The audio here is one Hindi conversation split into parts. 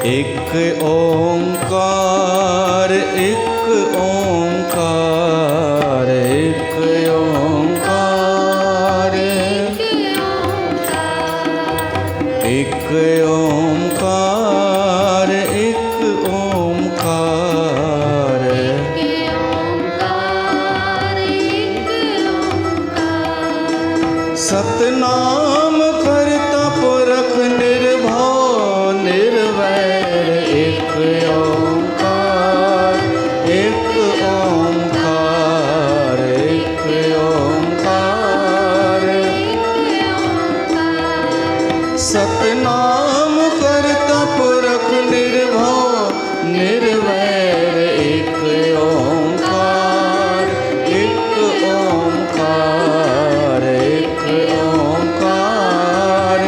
एक ओंकार एक ओंकार एक ओंकार एक ओंकार एक ओंकार सतनाम करता पुरख निर्भव निर्वैर एक ओंकार एक ओंकार एक ओंकार सतनाम करता पुरख निर्भव निर्वैर एक ओंकार एक ओंकार एक ओंकार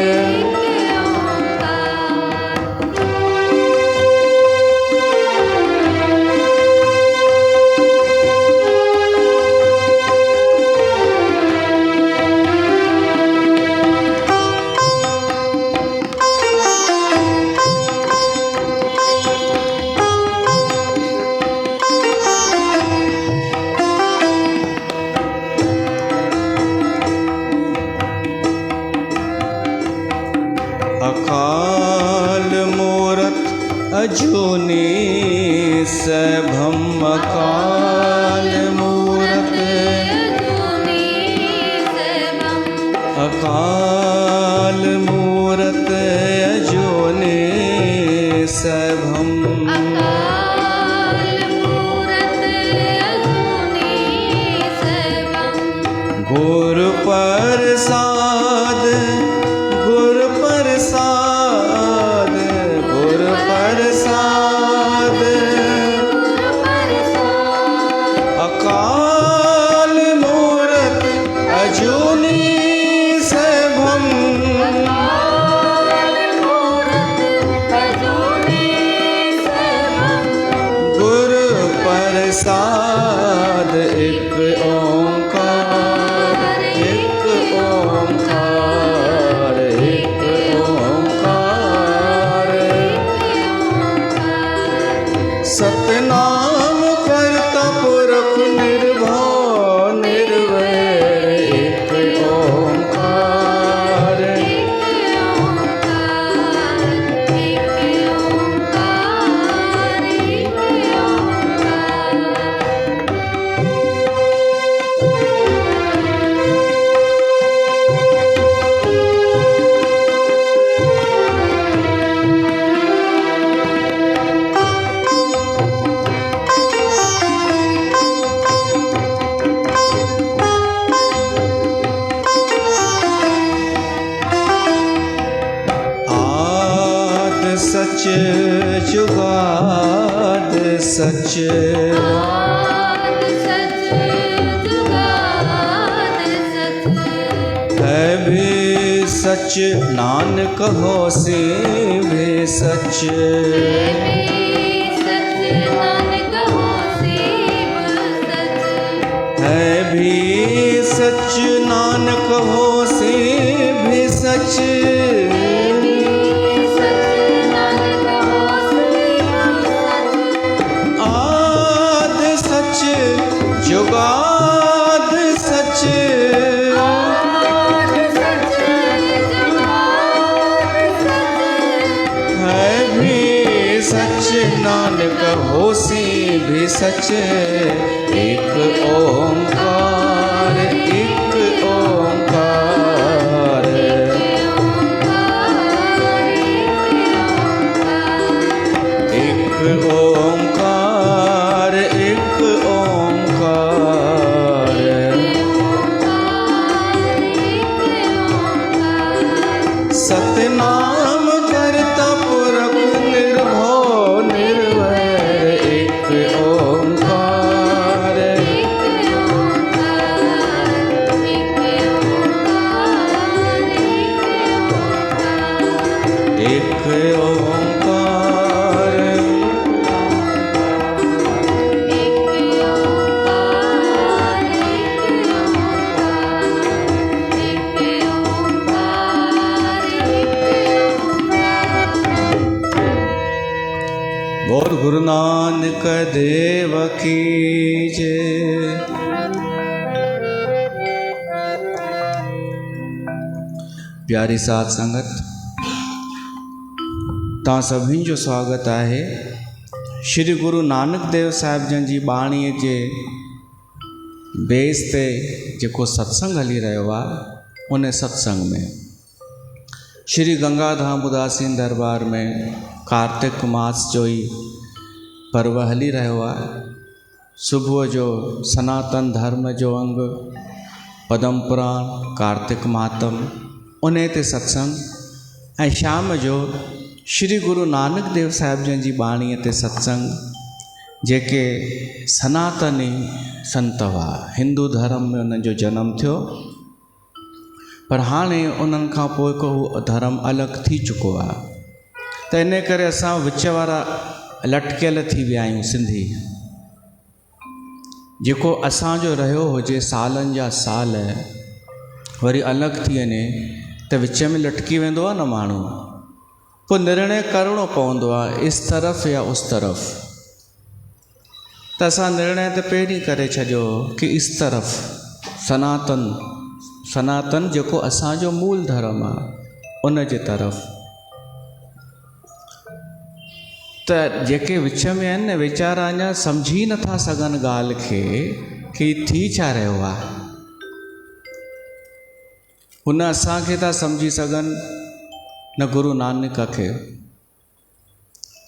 अकाल मूरत अजूनी सैभम अकाल मूरत अकाल मूरत अजूनी सैभम गुरु प्रसाद गुरु प्रसाद गुरु प्रसाद अकाल मूरत अजूनी सैभम गुरु प्रसाद एक ओंकार एक ओंकार एक ओंकार सतनाम करता पुरख निर्भव निर्वैर एक ओंकार आद सच जुगाद सच है भी सच नानक होसी भी सच है भी सच नानक होसी भी सच आद सच जुगाद सच है भी सच नानक होसी भी सच एक ओंकार एक ओंकार एक ओंकार एक ओंकार सतनाम करता पुरख निर्भव निर्वैर एक ओंकार नानक देव की जय। प्यारी साध संगत, तव्हां सभिनी जो स्वागत है श्री गुरु नानक देव साहिब जन जी बाणीअ जे बेस ते जेको सत्संग हली रहियो आहे, उन सत्संग में श्री गंगाधाम उदासीन दरबार में कार्तिक मास जो ही पर्व हली रहियो आहे। सुबुह जो सनातन धर्म जो अंग पदम पुराण कार्तिक मातम उन ते सत्संग ऐं शाम जो श्री गुरु नानक देव साहिब जन जी बाणीअ ते सत्संग जेके सनातनी संत हुआ। हिंदू धर्म में उन्हनि जो जनम थियो, पर हाणे उन्हनि खां पोइ को धर्म अलॻि थी चुको आहे, त इन करे असां विच वारा लटकियल थी विया आहियूं। सिंधी जेको असांजो रहियो हुजे सालनि जा साल वरी अलॻि थी वञे त विच में लटकी वेंदो आहे न माण्हू। पोइ निर्णय करिणो पवंदो आहे इस तरफ़ या उस तरफ़। त असां निर्णय त पहिरीं करे छॾियो कि इस तरफ़ सनातन जेको असांजो मूल धर्म आहे उन जे तरफ़। त जेके विच में आहिनि न वीचारा अञा सम्झी नथा सघनि ॻाल्हि खे कि थी छा रहियो आहे। हुन असांखे था सम्झी सघनि न गुरु नानक खे।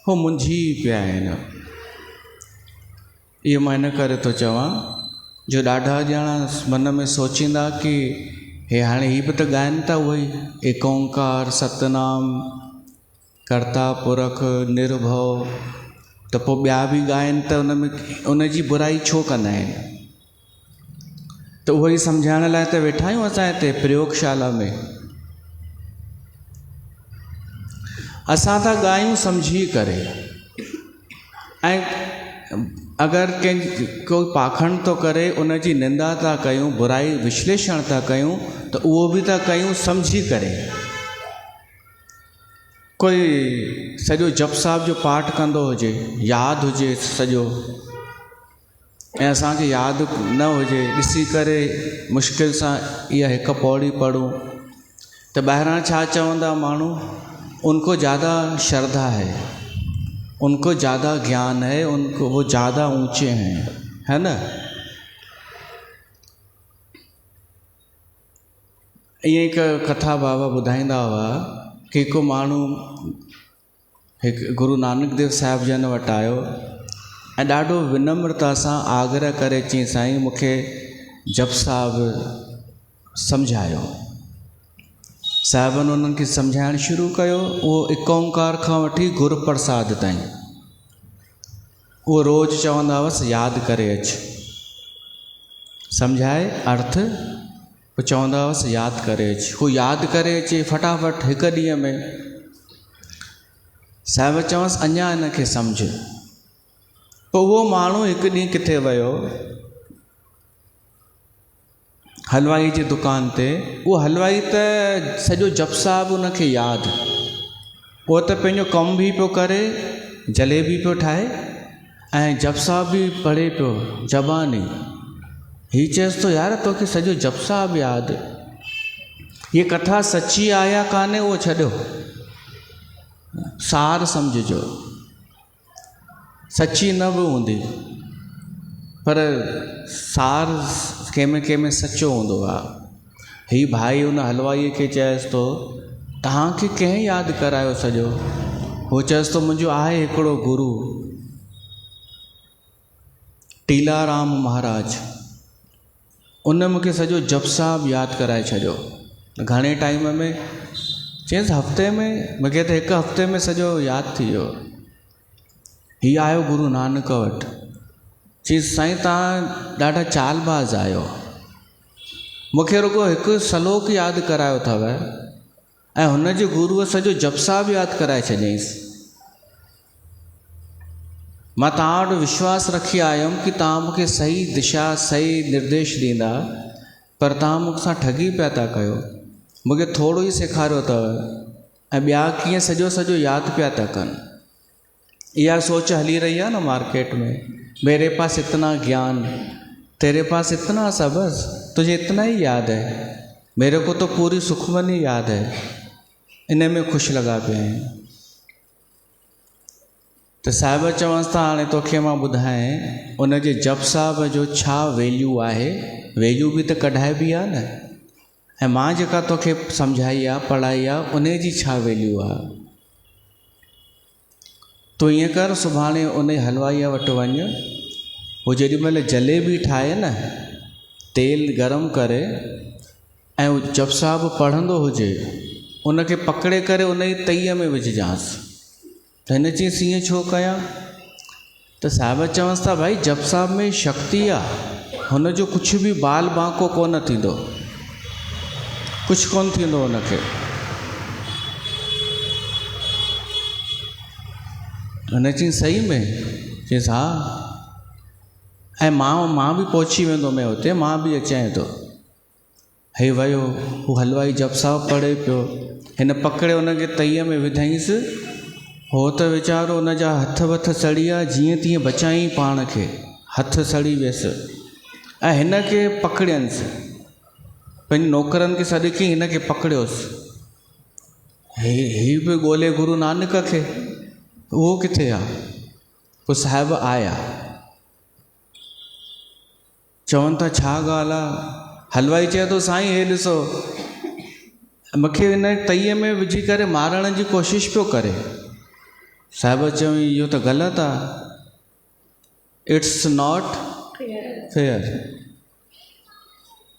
हो मुंझी पिया आहिनि। इहो मां इन करे थो चवां जो ॾाढा ॼणा मन में सोचींदा कि हे हाणे हीअ बि त ॻाइनि था उहे ई एक ओंकार सतनाम कर्ता पुरख निर्भव, त पोइ ॿिया बि ॻाइनि त उन जी बुराई छो कंदा आहिनि। त उहो ई सम्झाइण लाइ त वेठा आहियूं असां हिते प्रयोगशाला में। असां था ॻायूं सम्झी करे, ऐं अगरि कोई पाखंड थो करे उन जी निंदा था कयूं, बुराई विश्लेषण था कयूं, त उहो बि था कयूं सम्झी करे। कोई सॼो जप साहिब जो पाठ कंदो हुजे, यादि हुजे सॼो, ऐं असांखे यादि न हुजे, ॾिसी करे मुश्किल सां इहा हिकु पौड़ी पढ़ूं त ॿाहिरां छा चवंदा माण्हू, उनको ज़्यादा श्रद्धा है, उनको ज़्यादा ज्ञान है, उनको वो ज़्यादा ऊंचे हैं, है न। ईअं हिकु कथा बाबा ॿुधाईंदा हुआ कि हिकु माण्हू हिकु गुरु नानक देव साहिब जन वटि आयो ऐं ॾाढो विनम्रता सां आग्रह करे चई, साईं मूंखे जप साहिब सम्झायो। साहिबनि उन्हनि खे सम्झाइणु शुरू कयो। उहो एक ओंकार खां वठी गुर प्रसाद ताईं उहो रोज़ु चवंदा हुअसि यादि करे अचु, सम्झाए अर्थ पोइ चवंदा हुअसि यादि करे अचु। हू यादि करे अचे फटाफट हिकु ॾींहं में। साहिब चवंसि अञा हिनखे सम्झ। पोइ उहो माण्हू हिकु ॾींहुं किथे वियो, हलवाई जी दुकान ते। उहो हलवाई त सॼो जप साहिब उनखे यादि, उहो त पंहिंजो कमु बि पियो करे, जलेबी पियो ठाहे ऐं जप साहिब बि पढ़े पियो ज़बानी। हीअ चएसि थो यार तोखे सॼो जप साहिब यादि। हीअ कथा सची आहे या कान्हे उहो छॾियो, सार सम्झिजो। सची न बि हूंदी, पर सार कंहिंमें सचो हूंदो आहे। हीअ भाई उन हलवाईअ खे चएसि थो तव्हांखे कंहिं यादि करायो सॼो। उहो चएसि थो मुंहिंजो आहे हिकिड़ो गुरु टीलाराम महाराज, उन मूंखे सॼो जप साहिब यादि कराए छॾियो। घणे टाइम में? चयसि हफ़्ते में। मूंखे त हिकु हफ़्ते में सॼो यादि थी वियो। हीअ आयो गुरु नानक वटि। चयसि साईं तव्हां ॾाढा चालबाज़ आहियो, मूंखे रुगो हिकु सलोक यादि करायो अथव ऐं हुनजे गुरुअ सॼो जप साहिब यादि कराए छॾियईंसि। मां तव्हां वटि विश्वास रखी आयुमि कि तव्हां मूंखे सही दिशा सही निर्देश ॾींदा, पर तव्हां मूंसां ठगी पिया था कयो। मूंखे थोरो ई सेखारियो अथव ऐं ॿिया कीअं सॼो यादि पिया था कनि। यह सोच हली रही है ना मार्केट में, मेरे पास इतना ज्ञान, तेरे पास इतना सबस, तुझे इतना ही याद है, मेरे को तो पूरी सुखमनी याद है, इन में ख़ुशि लगा पिया आहिनि। तो साहिब चवनि था हाणे तोखे मां ॿुधाए उन जे जप साहिब जो छा वैल्यू आहे, वैल्यू बि त कढाइबी आहे न, ऐं मां जेका तोखे सम्झाई आहे पढ़ाई आहे उन जी छा वैल्यू आहे। तूं ईअं कर, सुभाणे उन हलवाईअ वटि वञु, हू जेॾीमहिल जलेबी ठाहे न, तेल गरम करे ऐं हू जप साहिब पढ़ंदो हुजे, उनखे पकिड़े करे उन जी तईअ में विझजांसि। त हिन चयईंसि ईअं छो कयां? त साहिब चवंसि था भाई जप साहिब में शक्ति आहे, हुनजो कुझु बि बाल बांको कोन थींदो, कुझु कोन थींदो हुनखे। हुन चयईं सही में? चयईंसि हा। ऐं मां बि पहुची वेंदो मैं हुते, मां बि अचां थो। हे वियो, हू हलवाई जप साहिब पढ़े पियो, हिन पकिड़े हुनखे तईअ में विधाईंसि, हो त वीचारो हुनजा हथ वथ सड़ी विया, जीअं तीअं बचाई पाण खे, हथ सड़ी वियसि। ऐं हिन खे पकड़ियंसि, पंहिंजे नौकरनि खे सॾु कयईं, हिन खे पकड़ियोसि। ही बि ॻोल्हे गुरू नानक खे, उहो किथे आहे? पोइ साहिब आया, चवनि था छा ॻाल्हि आहे? हलवाई चए थो साईं हे ॾिसो, मूंखे हिन तईअ में विझी करे मारण जी कोशिशि पियो करे। साहिब चवई इहो त ग़लति आहे, इट्स नॉट फेयर।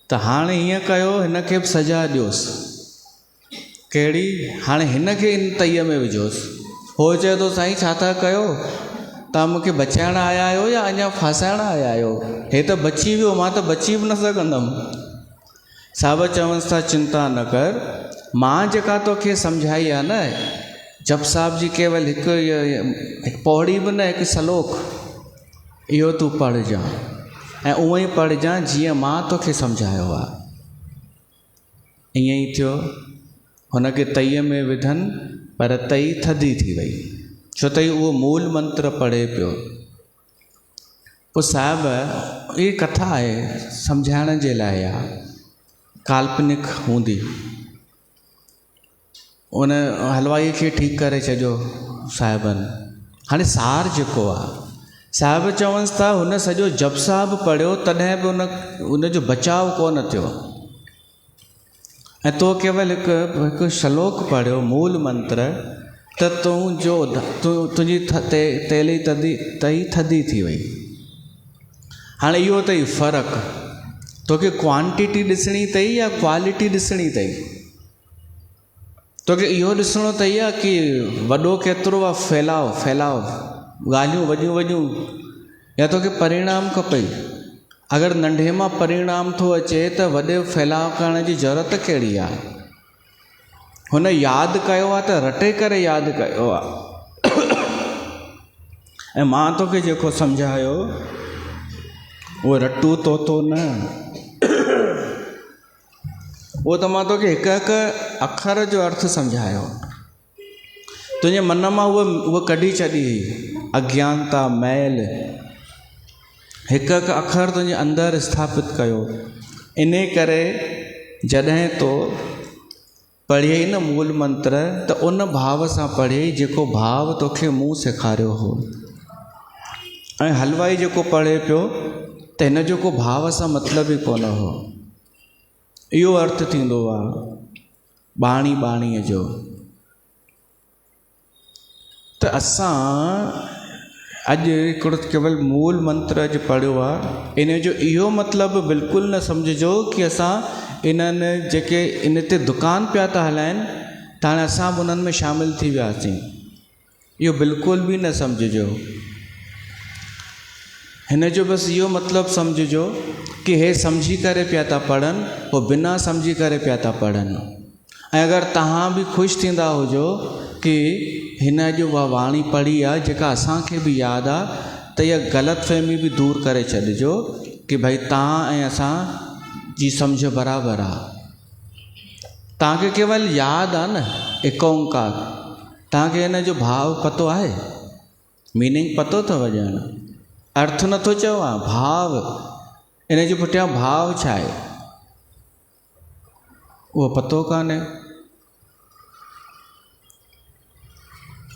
त हाणे हीअं कयो, हिन खे बि सज़ा ॾियोसि। कहिड़ी? हाणे हिन खे इन तईअ में विझोसि। हो चए थो साईं छा था कयो? तव्हां मूंखे बचाइण आया आहियो या अञा फासाइण आया आहियो? हे त बची वियो, मां त बची बि न सघंदुमि। साहिब चवंसि था चिंता न कर, मां जेका तोखे सम्झाई आहे न, जप साहिब जी केवल हिकु पौड़ी बि न, हिकु सलोक, इहो तूं पढ़जां ऐं उअं ई पढ़जां जीअं मां तोखे सम्झायो आहे। ईअं ई थियो, हुनखे तईअ में विधनि, पर तई थधी थी वई, छो त उहो मूल मंत्र पढ़े पियो। पोइ साहिब, इहा कथा आहे सम्झाइण जे लाइ आहे, काल्पनिक हूंदी। उन हलवाई खे ठीकु करे छॾियो साहिबनि। हाणे सार जेको आहे, साहिब चवंसि था हुन सॼो जप साहिब पढ़ियो, तॾहिं बि उनजो बचाव कोन थियो, ऐं तो केवल हिकु श्लोक पढ़ियो, मूल मंत्र, त तुंहिंजी तई थधी थी वई। हाणे इहो अथई फ़र्क़ु, तोखे क्वांटिटी ॾिसणी अथई या क्वालिटी ॾिसणी अथई? तोखे इहो ॾिसणो अथई आहे कि वॾो केतिरो आहे, फैलाव ॻाल्हियूं वॾियूं वॾियूं, या तोखे परिणाम खपई? अगरि नंढे मां परिणाम थो अचे त वॾे फैलाव करण जी ज़रूरत कहिड़ी आहे? हुन यादि कयो आहे त रटे करे यादि कयो आहे। ऐं मां तोखे जेको सम्झायो उहो रटू तोतो न, उहो त मां तोखे हिकु हिकु अखर जो अर्थ सम्झायो। तुंहिंजे मन मां उहा कढी छॾी अज्ञानता, मैल, हिकु हिकु अखर तुंहिंजे अंदरि स्थापित कयो। इन करे जॾहिं तो पढ़ियई न मूल मंत्र, त उन भाव सां पढ़ियई जेको भाव तोखे मूं सेखारियो हो। ऐं हलवाई जेको पढ़े पियो त हिन जो को भाव सां मतिलबु ई कोन हो। इहो अर्थ थींदो आहे बाणीअ जो। त असां अॼु हिकिड़ो केवल मूल मंत्र अॼु पढ़ियो आहे, इन जो इहो मतिलबु बिल्कुलु न सम्झिजो कि असां इन्हनि जेके इन ते दुकान पिया था हलाइनि त हाणे असां बि उन्हनि में शामिलु थी वियासीं, इहो बिल्कुलु बि न सम्झिजो। हिन जो बसि इहो मतिलबु सम्झिजो कि हे सम्झी करे पिया था पढ़नि, पोइ बिना सम्झी करे पिया था पढ़नि। ऐं अगरि तव्हां बि ख़ुशि थींदा हुजो कि हिन जो उहा वाणी पढ़ी आहे जेका असांखे बि यादि आहे, त इहा ग़लतफ़हमी बि दूरि करे छॾिजो कि भई तव्हां ऐं असां जी सम्झ बराबरि आहे। तव्हांखे केवल यादि आहे न एक ओंकार, तव्हांखे हिन जो भाव पतो आहे? मीनिंग पतो अथव ॼण, अर्थ नथो चवां, भाव, इन जे पुठियां भाव छा आहे उहो पतो कान्हे।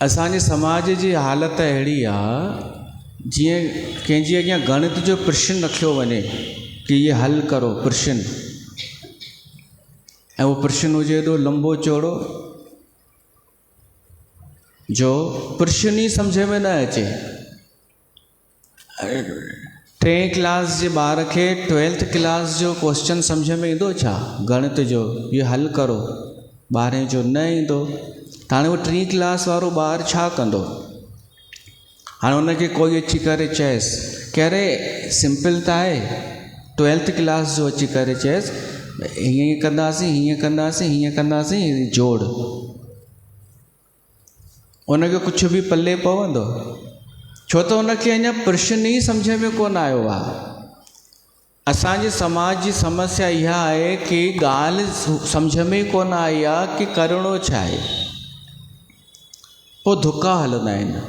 असांजे समाज जी हालत अहिड़ी आहे जीअं कंहिंजे अॻियां गणित जो प्रश्न रखियो वञे कि ये हल करो प्रश्न, ऐं उहो प्रश्न हुजे एॾो लंबो चौड़ो जो प्रश्न ई सम्झ में न अचे। 3 क्लास जे ॿार खे 12th क्लास जो क्वेश्चन सम्झ में ईंदो छा गणित जो, ये हल करो, 12हें जो न ईंदो। हाणे उहो 3 क्लास वारो ॿारु छा कंदो? हाणे हुनखे कोई अची करे चएसि कि अरे सिंपल त आहे, 12th क्लास जो अची करे चएसि हीअं कंदासीं, हीअं कंदासीं, हीअं कंदासीं, जोड़, उनखे कुझु बि पल्ले पवंदो? छो त हुनखे अञा प्रश्न ई सम्झ में कोन आयो आहे। असांजे समाज जी समस्या इहा आहे कि ॻाल्हि सम्झ में ई कोन आई आहे कि करिणो छा आहे, पोइ धुका हलंदा आहिनि।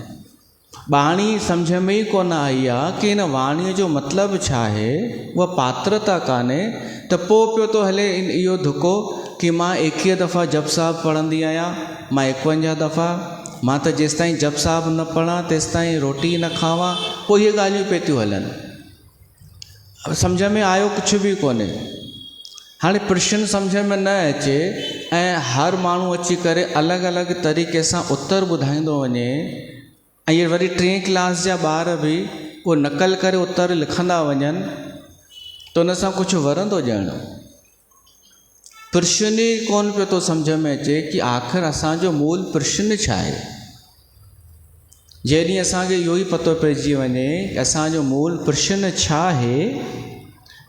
बाणी सम्झ में ई कोन आई आहे कि हिन वाणीअ जो मतिलबु छा आहे, उहा पात्रता कान्हे, त पोइ पियो थो हले इहो धुको कि मां 21 दफ़ा जप साहिबु पढ़ंदी आहियां, मां 51 दफ़ा, मां त जेसि ताईं जप साहिबु न पढ़ां तेसि ताईं रोटी न खावां, पोइ इहे ॻाल्हियूं पिए थियूं हलनि। सम्झ में आयो कुझु बि कोन्हे। हाणे प्रश्न सम्झ में न अचे ऐं हर माण्हू अची करे अलॻि अलॻि तरीक़े सां उत्तर ॿुधाईंदो वञे, ऐं इहे वरी 3 क्लास जा ॿार बि उहो नक़ल करे उत्तर लिखंदा वञनि, त उन सां कुझु वरंदो ॼण? प्रश्न ई कोन पियो थो सम्झ में अचे कि आख़िर असांजो मूल प्रश्न छा आहे। जेॾीं असांखे इहो ई पतो पइजी वञे कि असांजो मूल प्रश्न छा आहे,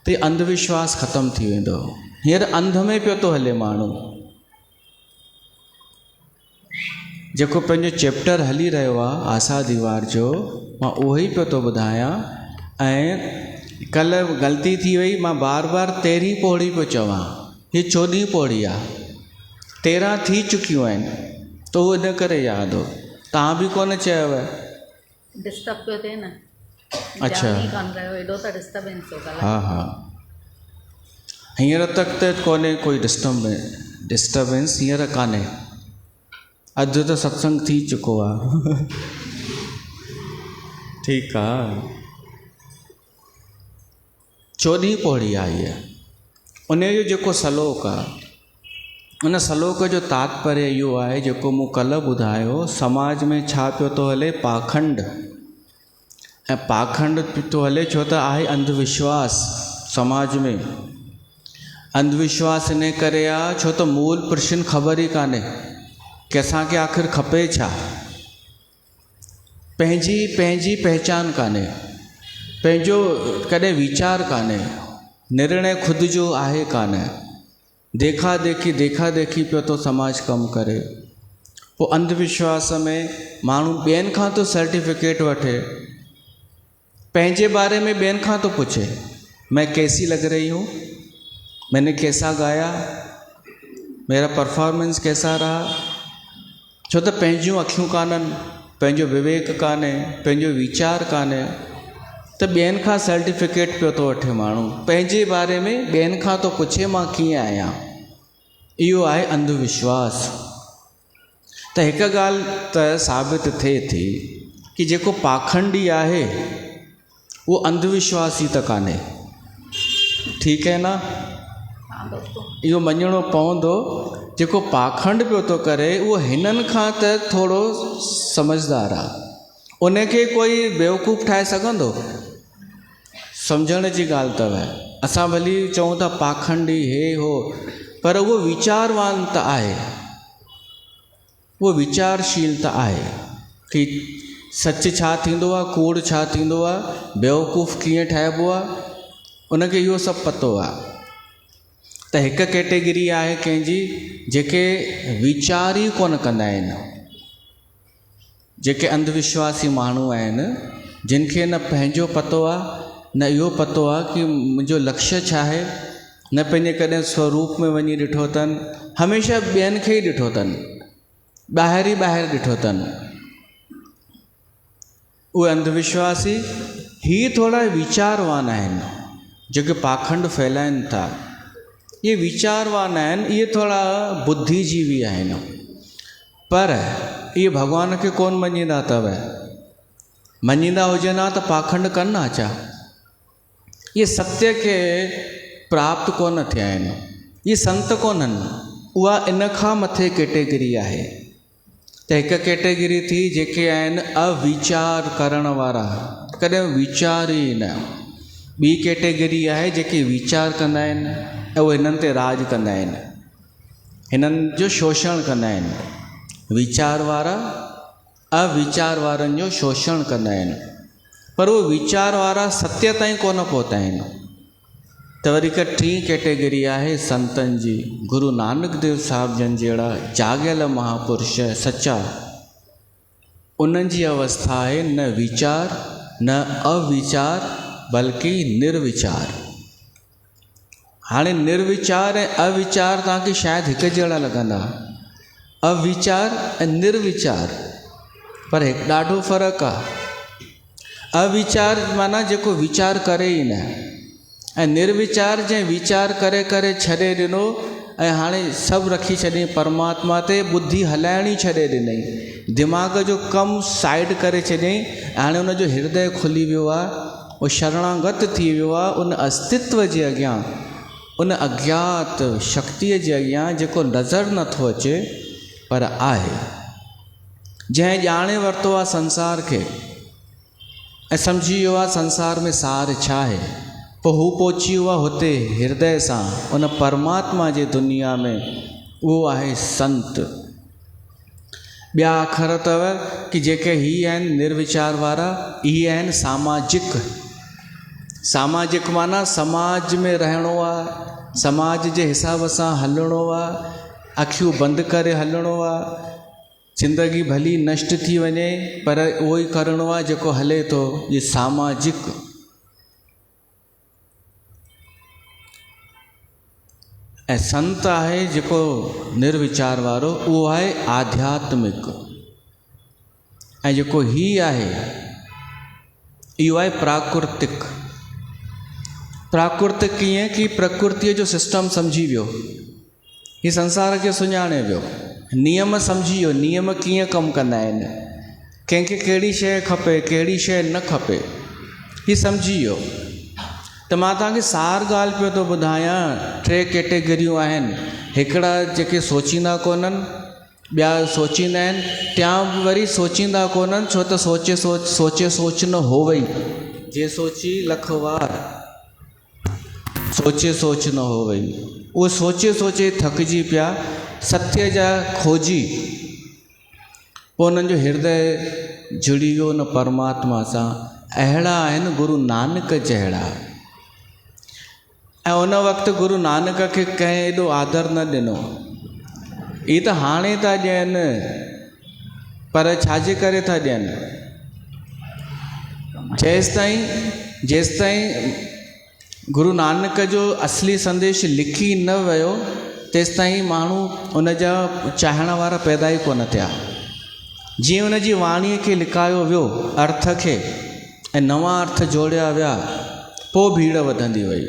त अंधविश्वास ख़तमु थी वेंदो। हींअर अंध में पियो थो हले माण्हू। जेको पंहिंजो चैप्टर हली रहियो आहे आसा दीवार जो, मां उहो ई पियो थो ॿुधायां। ऐं कल्ह ग़लती थी वई, मां बार बार 13हीं पौड़ी पियो चवां, हीअ 14हीं पौड़ी आहे, 13 थी चुकियूं आहिनि, त उहो इन करे यादि हो। तव्हां बि कोन चयव? डिस्टर्ब पियो थिए न। अच्छा, एॾो त डिस्टर्बेंस हो। हा हा, हींअर तक त कोन्हे कोई डिस्टर्बेंस, हींअर कान्हे। अधु त सत्संग थी चुको आहे। ठीकु आहे। 14हीं पौड़ी आहे इहा। उन जो जेको सलोक आहे, उन सलोक जो तात्पर्य इहो आहे जेको मूं कल्ह ॿुधायो, समाज में छा पियो थो हले, पाखंड। ऐं पाखंड पियो हले छो त आहे अंधविश्वास समाज में। अंधविश्वास इन करे आहे छो त मूल प्रश्न ख़बर ई कान्हे कि असांखे आख़िर खपे छा। पंहिंजी पहचान कान्हे, पंहिंजो कॾहिं वीचार कान्हे, निर्णय ख़ुदि जो आहे कान्हे। देखा देखी पियो थो समाज कमु करे। पोइ अंधविश्वास में माण्हू ॿियनि खां थो सर्टिफिकेट वठे, पंहिंजे बारे में ॿियनि खां थो पुछे, मैं कैसी लग रही हूँ, मैंने कैसा गाया, मेरा परफॉर्मेंस कैसा रहा। छो त पंहिंजियूं अखियूं कान्हनि, पंहिंजो विवेक कान्हे, पंहिंजो वीचार कान्हे, त ॿियनि खां सर्टिफिकेट पियो थो वठे माण्हू, पंहिंजे बारे में ॿियनि खां थो पुछे मां कीअं आहियां। इहो आहे अंधविश्वास। त हिकु ॻाल्हि त साबित थिए थी कि जेको पाखंडी आहे उहो अंधविश्वासी त कान्हे। ठीकु आहे न? इहो मञिणो पवंदो। जेको पाखंड पियो थो करे उहो हिननि खां त थोरो समझदार आहे। उनखे कोई बेवकूफ़ ठाहे सघंदो? सम्झण जी ॻाल्हि अथव। असां भली चऊं था पाखंडी हे हो, पर उहो वीचारवान त आहे, उहो वीचारशील त आहे कि सच छा थींदो आहे, कूड़ छा थींदो आहे, बेवकूफ़ कीअं ठाहिबो आहे, उनखे इहो सभु पतो आहे। त हिकु कैटेगरी आहे कंहिंजी जेके वीचार ई कोन कंदा आहिनि, जेके अंधविश्वासी माण्हू आहिनि, जिन खे न पंहिंजो पतो आहे, न इहो पतो आहे कि मुंहिंजो लक्ष्य छा आहे, न पंहिंजे कॾहिं स्वरूप में वञी ॾिठो अथनि, हमेशह ॿियनि खे ई ॾिठो अथनि, ॿाहिरि ॾिठो अथनि। उहे अंधविश्वासी ही थोड़ा वीचारवान आहिनि, जेके पाखंड फैलाइनि था। ये वीचारवान आहिनि, ये थोड़ा बुद्धिजीवी आहिनि, पर ये भॻवान खे कोन मञींदा अथव। मञींदा हुजनि हा त पाखंड कनि हा छा? ये सत्य खे प्राप्त कोन थिया आहिनि, ये संत कोन्हनि। उहा इन खां मथे कैटेगरी आहे। त हिकु कैटेगरी थी जेके आहिनि अविचार करण वारा, कॾहिं वीचार ई न। ॿी कैटेगरी आहे जेके वीचार कंदा आहिनि ऐं उहे हिननि ते राज कंदा आहिनि, हिननि जो शोषण कंदा आहिनि। वीचार वारा अविचार वारनि जो शोषण कंदा आहिनि, पर उहे वीचार वारा सत्य ताईं कोन पहुता आहिनि। त वरी हिकु टी कैटेगरी आहे संतनि जी। गुरु नानक देव साहिब जन जहिड़ा जाॻियल महापुरुष सचा, उन्हनि जी अवस्था आहे न वीचार न अविचार, बल्कि निर्विचार। हाणे निर्विचार ऐं अविचार तव्हांखे शायदि हिकु जहिड़ा लॻंदा, अविचार ऐं निर्विचार, पर हिकु ॾाढो फ़र्क़ु आहे। अविचार माना जेको वीचार करे ई न, ऐं निर्विचार जंहिं वीचार करे करे छॾे ॾिनो ऐं हाणे सभु रखी छॾियईं परमात्मा ते, ॿुधी हलाइण ई छॾे ॾिनई, दिमाग़ जो कमु साइड करे छॾियईं। हाणे उनजो हृदय खुली वियो आहे, उहो शरणागत थी वियो आहे उन अस्तित्व जे अॻियां, उन अज्ञात शक्तिअ जे अॻियां जेको नज़र नथो अचे पर आहे। जंहिं ॼाणे वरितो आहे संसार खे ऐं सम्झी वियो आहे संसार में सार छा आहे, पोइ हू पहुची वियो आहे हुते हृदय सां उन परमात्मा जे दुनिया में, उहो आहे संत। ॿिया अखर अथव कि जेके ही आहिनि निर्विचार वारा, इहे आहिनि सामाजिक। सामाजिक माना समाज में रहणो आहे, समाज जे हिसाब सां हलणो आहे, अखियूं बंदि करे हलणो आहे। ज़िंदगी भली नष्ट थी वञे पर उहो ई करिणो आहे जेको हले थो, ये सामाजिक। ऐं संत आहे जेको निर्विचार वारो, उहो आहे आध्यात्मिक। ऐं जेको ही आहे इहो आहे प्राकृतिक। प्राकृतिक कीअं कि प्रकृतिअ जो सिस्टम सम्झी वियो, हीउ संसार खे सुञाणे वियो, नियम सम्झी वियो, नियम कीअं कमु कंदा आहिनि, कंहिंखे कहिड़ी शइ खपे कहिड़ी शइ न खपे, हीउ सम्झी वियो। त मां तव्हांखे सार ॻाल्हि पियो थो ॿुधायां। टे कैटेगरियूं आहिनि, हिकिड़ा जेके सोचींदा कोन्हनि, ॿिया सोचींदा आहिनि, टियां वरी सोचींदा कोन्हनि, छो त सोचे सोच न होवई, जे सोची लख वार सोचे सोच न होवई। उहे सोचे सोचे थकिजी पिया, सत्य जा खोजी, पोइ उन्हनि जो हृदय जुड़ी वियो उन परमात्मा सां। अहिड़ा आहिनि गुरु नानक जहिड़ा। ऐं उन वक़्तु गुरु नानक खे कंहिं एॾो आदर न ॾिनो। ई त हाणे था ॾियनि, पर छाजे करे था ॾियनि? जेसिताईं गुरु नानक जो असली संदेश लिखी न वियो, तेसिताईं माण्हू उन जा चाहण वारा पैदा ई कोन थिया। जीअं उन जी वाणीअ खे लिकायो वियो अर्थ खे ऐं नवां अर्थ जोड़िया विया, पोइ भीड़ वधंदी वई।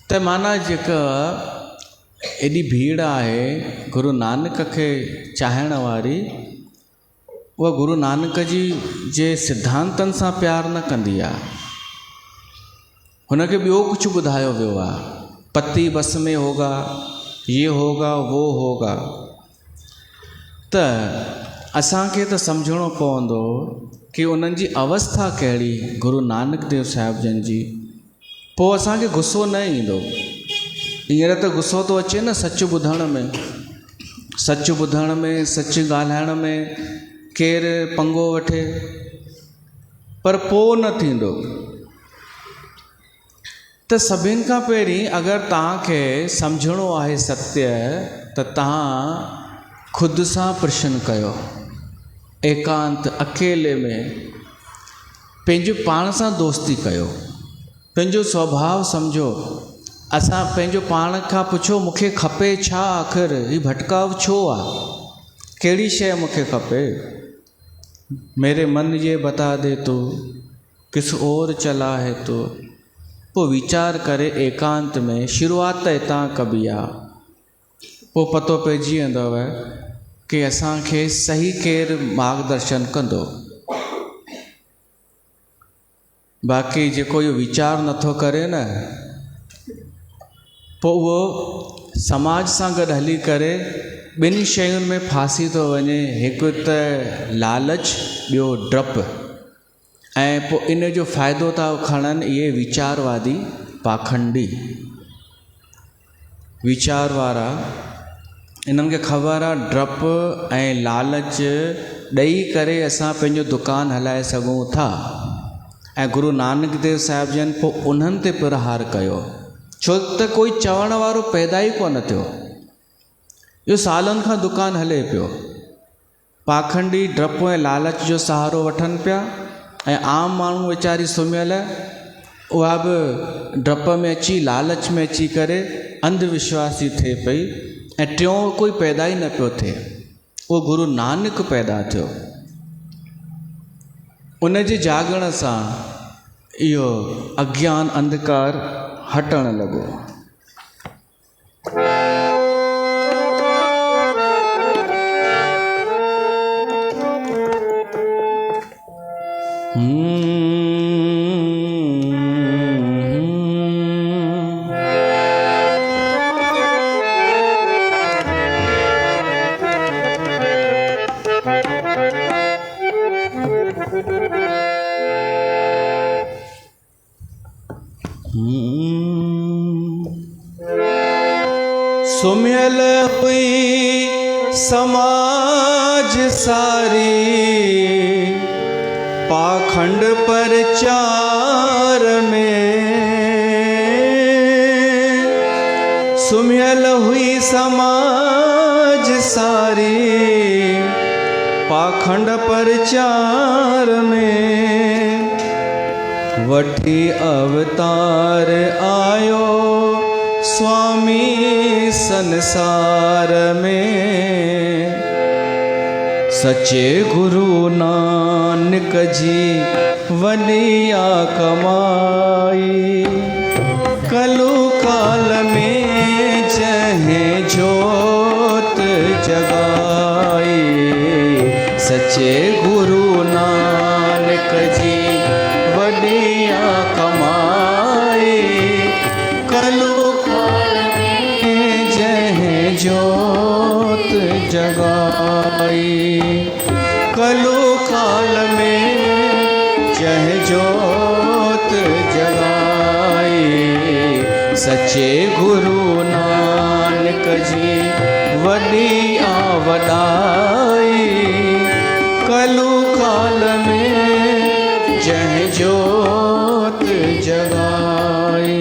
त माना जेका एॾी भीड़ आहे गुरु नानक खे चाहण वारी, उहा गुरु नानक जी जे सिद्धांतनि सां प्यार न कंदी आहे। हुनखे ॿियो कुझु ॿुधायो वियो आहे, पति बस में होगा, ये होगा वो होगा। त असांखे त सम्झणो पवंदो कि उन्हनि जी अवस्था कहिड़ी गुरु नानक देव साहिब जन जी, पोइ असांखे गुस्सो न ईंदो। हींअर त गुस्सो थो अचे न सच ॿुधण में, सच ॿुधण में, सच ॻाल्हाइण में केरु पंगो वठे, पर पोइ न थींदो। त सभिनि खां पहिरीं अगरि तव्हांखे सम्झणो आहे सत्य, त तव्हां ख़ुदि सां प्रश्न कयो, एकांत अकेले में पंहिंजे पाण सां दोस्ती कयो, पंहिंजो स्वभाव सम्झो। असां पंहिंजो पाण खां पुछो, मूंखे खपे छा? आख़िर हीउ भटकाव छो आहे? कहिड़ी शइ मूंखे खपे? मेरे मन ये बता दे तो किस ओर चला है तो पोइ वीचार करे एकांत में शुरूआत हितां कबी आहे। पोइ पतो पइजी वेंदव कि असांखे सही केरु मार्गदर्शन कंदो। बाक़ी जेको इहो वीचार नथो करे न, पोइ उहो समाज सां गॾु हली करे ॿिनि शयुनि में फासी थो वञे। हिकु त लालच, ॿियो डपु। ऐं पोइ इन जो फ़ाइदो था खणनि इहे वीचारवादी पाखंडी वीचार वारा। इन्हनि खे ख़बर आहे डपु ऐं लालच ॾेई करे असां पंहिंजो दुकानु हलाए सघूं था। ऐं गुरु नानक देव साहिब जन पोइ उन्हनि ते प्रहार कयो, छो त कोई चवण वारो पैदा ई कोन थियो। इहो सालनि खां दुकानु हले पियो। पाखंडी डपु ऐं लालच जो सहारो वठनि पिया ऐं आम माण्हू वीचारी सुम्हियल उहा बि डप में अची लालच में अची करे अंधविश्वासी थिए पई। ऐं टियों कोई पैदा ई न पियो थिए, उहो गुरु नानक पैदा थियो। उन जे जागण सां इहो अज्ञान अंधकार हटण लॻो। सुम्हियल हुई समाज सारी, पाखंड प्रचार में। सुम्हियल हुई समाज सारी, पाखंड प्रचार में। वठी अवतार आयो स्वामी संसार में। सच्चे गुरु नानक जी वलिया कमाई। कलु काल में जहे जोत जगाई। सच्चे गुरु नानक जी वलिया कमाई। कलु जोत जगाई। कलु काल में जह जोत जगाई। सच्चे गुरु नानक जी वॾी वॾाई। कलु काल में जह जोत जगाई।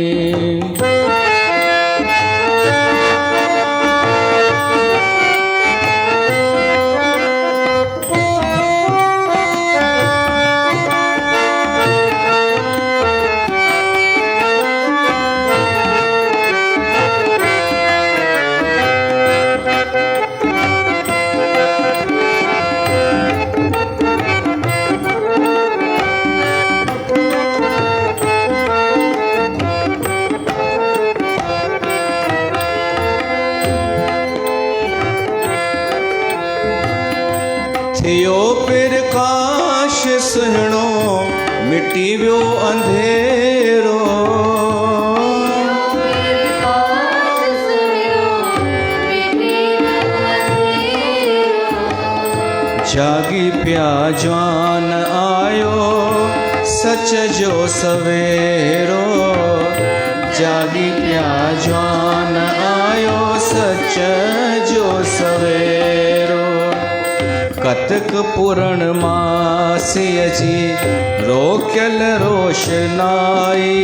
थियो प्रकाश सुहिणो मिटी वियो अंधेरो। जागी पिया जवान आयो सच जो सवेरो। जागी पिया जवान आयो सच जो सवेरो। कतक पूर्णमासीअ जी रोकियल रोशनाई।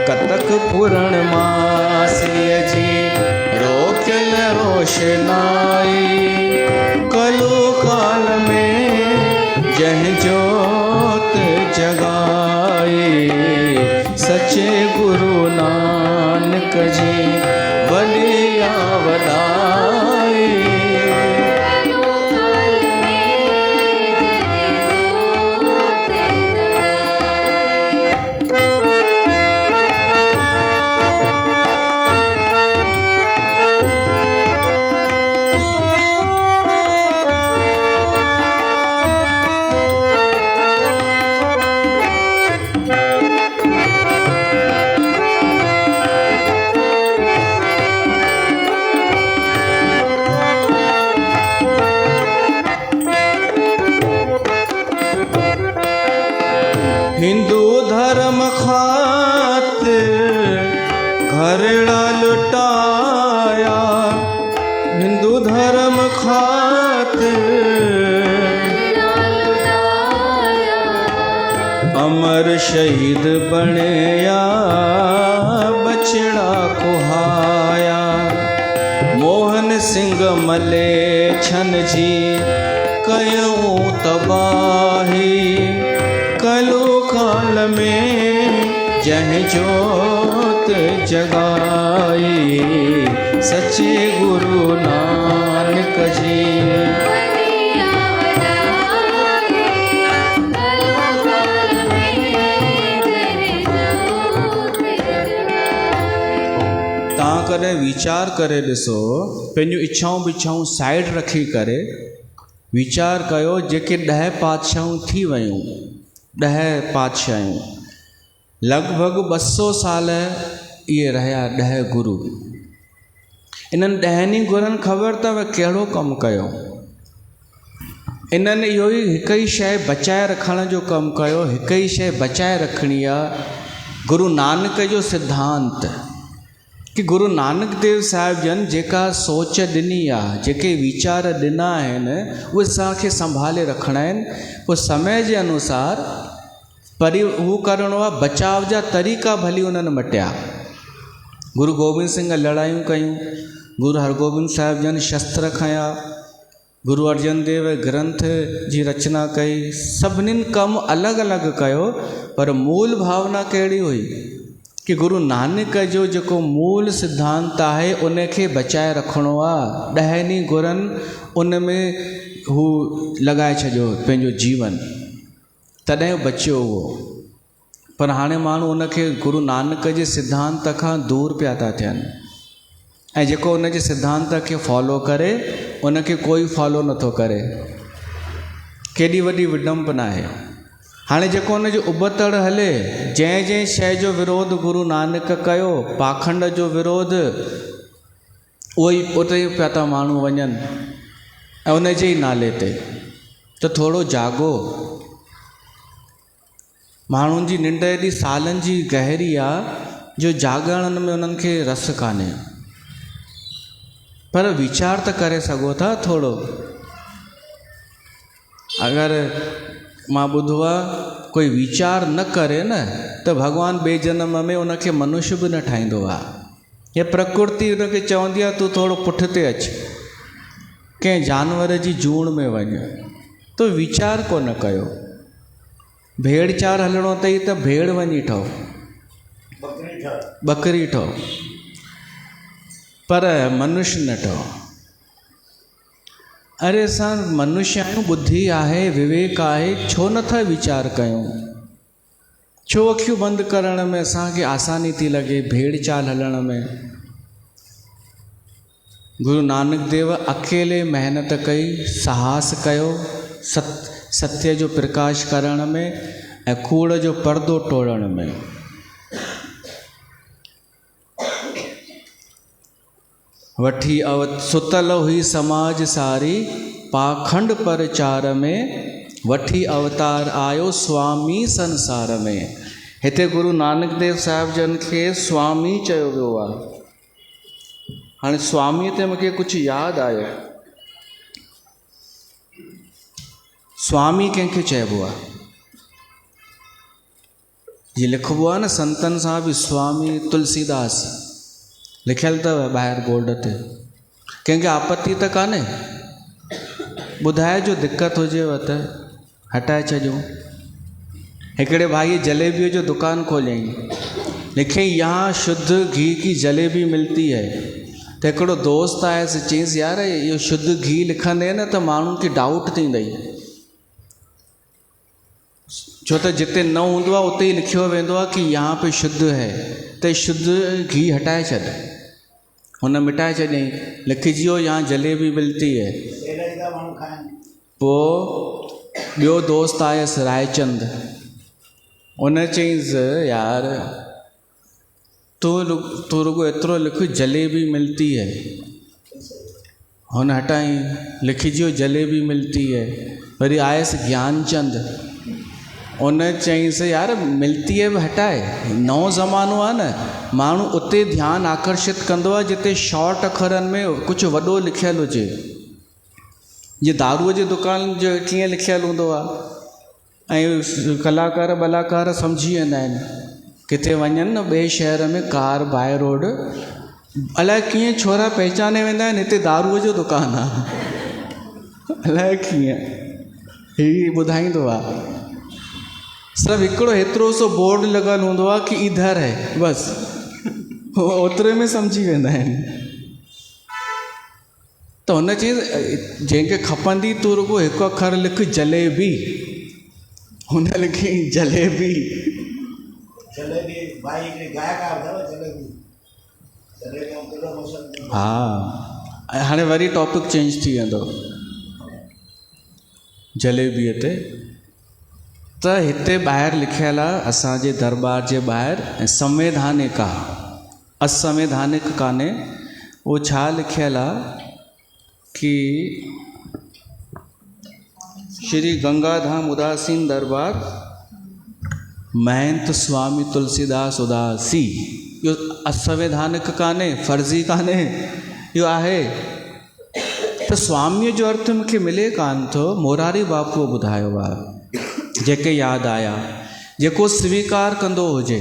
कतक पूर्णमासीअ जी रोकियल रोशनाई। कलु काल में जह जोत जगाई। सच्चे गुरु नानक जी वलिया वॾाई। हिंदू धर्म खातिर घरड़ा लुटाया, हिंदू धर्म खातिर अमर शहीद बणया बछड़ा कुहाया। मोहन सिंह मले छन जी कयूं तबाही, कलु काल में जह जोत जगाई, सच्चे गुरु नानक जी। तव्हां कॾहिं वीचार करे ॾिसो, पंहिंजूं इच्छाऊं बिच्छाऊं साइड रखी करे वीचार कयो, जेके 10 पातशाहूं थी वयूं, 10 पातशाहूं, लॻभॻि 200 साल इहे रहिया 10 गुरु। इन्हनि 10 गुरुनि ख़बर अथव कहिड़ो कमु कयो? इन्हनि इहो ई हिकु ई शइ बचाए रखण जो कमु कयो। हिकु ई शइ बचाए रखणी आहे, गुरु नानक जो सिद्धांत, कि गुरु नानक देव साहिब जन जेका सोच ॾिनी आहे, जेके वीचार ॾिना आहिनि, उहे असांखे संभाले रखणा आहिनि। पोइ समय जे अनुसार हू करिणो आहे। बचाव जा तरीक़ा भली उन्हनि मटिया। गुरु गोबिंद सिंह लड़ायूं कयूं, गुरु हरगोबिंद साहिब जन शस्त्र खया, गुरु अर्जन देव ग्रंथ जी रचना कई। सभिनीनि कमु अलॻि अलॻि कयो, पर मूल भावना कहिड़ी हुई कि गुरु नानक जो जेको मूल सिद्धांत आहे उनखे बचाए रखिणो आहे। 10 गुरनि उन में हू लॻाए छॾियो पंहिंजो जीवन, तॾहिं बचियो उहो। पर हाणे माण्हू उनखे गुरु नानक जे सिद्धांत खां दूर पिया था थियनि, ऐं जेको उन जे सिद्धांत खे फॉलो करे उनखे कोई फॉलो नथो करे। केॾी वॾी विडंबना आहे। हाणे जेको उनजो उबतड़ हले, जंहिं जंहिं शइ जो विरोध गुरु नानक कयो, पाखंड जो विरोध, उहो ई उते पिया था माण्हू वञनि ऐं उन जे ई नाले ते। त थोरो जागो। माण्हुनि जी निंड एॾी सालनि जी गहरी आहे जो जागण में उन्हनि खे रस कान्हे। पर वीचार त करे सघो था थोरो। अगरि मां ॿुधो आहे कोई वीचार न करे न त भॻवानु ॿिए जनम में उनखे मनुष्य बि न ठाहींदो आहे। या प्रकृति उनखे चवंदी आहे तूं थोरो पुठिते अचु, कंहिं जानवर जी जूण में वञ। तो वीचार कोन कयो। भेड़ चार हलणो अथई त भेड़ वञी ठहो, बकरी ठहो, पर मनुष्य न ठहो। अरे असां मनुष्य आहियूं, बुद्धि आहे, विवेक आहे, छो नथा वीचार कयूं? छो अखियूं बंदि करण में असांखे आसानी थी लॻे, भेड़ चाल हलण में? गुरु नानक देव अकेले महिनत कई, साहस कयो सत्य जो प्रकाश करण में ऐं कूड़ जो पर्दो तोड़ण में। वठी सुतल हुई समाज सारी, पाखंड प्रचार में वठी अवतार आयो स्वामी संसार में। हिते गुरु नानक देव साहिब जन खे स्वामी चयो वियो आहे। हाणे स्वामी ते मूंखे कुझु यादि आयो। स्वामी कंहिंखे चइबो आहे? जी लिखिबो आहे न संतनि सां बि स्वामी तुलसीदास लिखियलु अथव ॿाहिरि बोर्ड ते। कंहिंखे आपत्ति त कान्हे? ॿुधाए जो दिक़त हुजेव त हटाए छॾियूं। हिकिड़े भाई जलेबीअ जो दुकान खोलियईं, लिखियईं यहाँ शुद्ध घी की जलेबी मिलती है। त हिकिड़ो दोस्त आयुसि, चईंसि यार इहो शुद्ध घी लिखंदे न त माण्हुनि खे डाउट थींदई, छो त जिते न हूंदो आहे उते ई लिखियो वेंदो आहे कि यहाँ पे शुद्ध है, त शुद्ध घी हटाए छॾ। हुन मिटाए छॾियईं, लिखिजी वियो यहाँ जलेबी मिलती है। पोइ ॿियो दोस्त आयुसि रायचंद, उन चईंसि यार तूं रुगो एतिरो लिख जलेबी मिलती है। हुन हटाई, लिखिजी वियो जलेबी मिलती है। वरी आयुसि ज्ञानचंद, उन चईंसि यार मिलती है बि हटाए, नओं ज़मानो आहे न, माण्हू उते ध्यानु आकर्षित कंदो आहे जिते शॉर्ट अखरनि में कुझु वॾो लिखियलु हुजे। जीअं दारूअ जी दुकान जो कीअं लिखियलु हूंदो आहे ऐं कलाकार बलाकार सम्झी वेंदा आहिनि, किथे वञनि न ॿिए शहर में कार बाय रोड, अलाए कीअं छोरा पहचाने वेंदा आहिनि हिते दारूअ जो दुकानु आहे, अलाए कीअं हीअ ॿुधाईंदो आहे। सिर्फ़ु हिकिड़ो हेतिरो सो बोर्ड लॻल हूंदो आहे कि इधर है, बसि ओतिरे में सम्झी वेंदा आहिनि। त हुन चई जंहिंखे खपंदी तूं रुॻो हिकु अखर लिख जलेबी, हुन लिखी जलेबी। हा, हाणे वरी टॉपिक चेंज थी वेंदो जलेबीअ ते। त हिते ॿाहिरि लिखियलु आहे असांजे दरबार जे ॿाहिरि, ऐं संवैधानिक आहे, असंवैधानिक कान्हे। उहो छा लिखियलु आहे कि श्री गंगाधाम उदासीन दरबार महंत स्वामी तुलसीदास उदासी, इहो असंवैधानिक कान्हे, फर्ज़ी कान्हे, इहो आहे। त स्वामीअ जो अर्थ मूंखे मिले कान थो, मोरारी बापूअ ॿुधायो आहे जेके यादि आया। जेको स्वीकार कंदो हुजे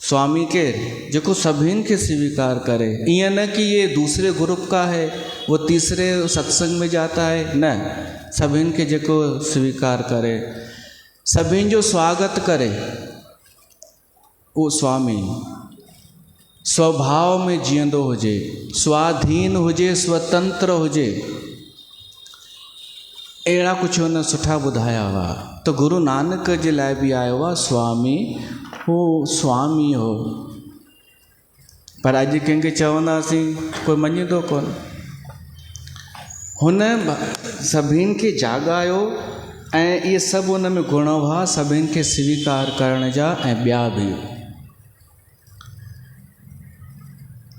स्वामी के, जेको सभिनि खे स्वीकार करे, ईअं न कि ये दूसरे ग्रुप का है वो तीसरे सत्संग में जाता है, न, सभिनि खे जेको स्वीकार करे, सभिनि जो स्वागत करे, उहो स्वामी। स्वभाव में जीअंदो हुजे, स्वाधीन हुजे, स्वतंत्र हुजे, अहिड़ा कुझु हुन सुठा ॿुधाया हुआ। त गुरु नानक जे लाइ बि आयो आहे स्वामी, हू स्वामी हो। पर अॼु कंहिंखे चवंदासीं कोई मञींदो कोन। हुन सभिनि खे जाॻायो ऐं इहे सभु हुन में गुण हुआ, सभिनि खे स्वीकार करण जा ऐं ॿिया बि।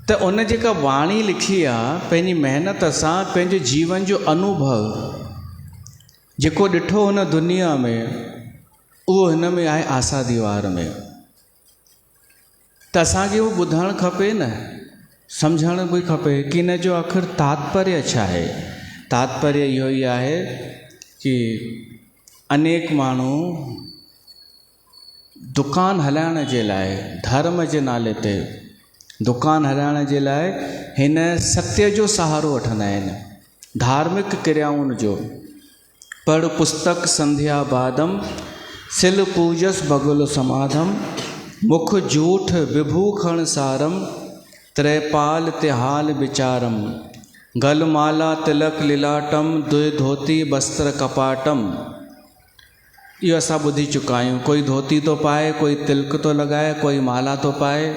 त उन जेका वाणी लिखी आहे, पंहिंजी महिनत सां पंहिंजे जीवन जो अनुभव जेको ॾिठो हुन दुनिया में, उहो हिन में आहे आसा दीवार में। त असांखे उहो ॿुधणु खपे न, सम्झणु बि खपे कि हिन जो आख़िर तात्पर्य छा आहे। तात्पर्य इहो ई आहे कि अनेक माण्हू दुकान हलाइण जे लाइ, धर्म जे नाले ते दुकान हलाइण जे लाइ हिन सत्य जो सहारो वठंदा आहिनि, धार्मिक क्रियाउनि जो। पढ़ पुस्तक संध्या बादम, सिल पूजस बगुल समाधम, मुख जूठ विभूखण सारम, त्रैपाल तिहाल विचारम, गलमाला तिलक लिलाटम, दुई धोती वस्त्र कपाटम। इहो असां ॿुधी चुका आहियूं। कोई धोती थो पाए, कोई तिलक थो लॻाए, कोई माला थो पाए।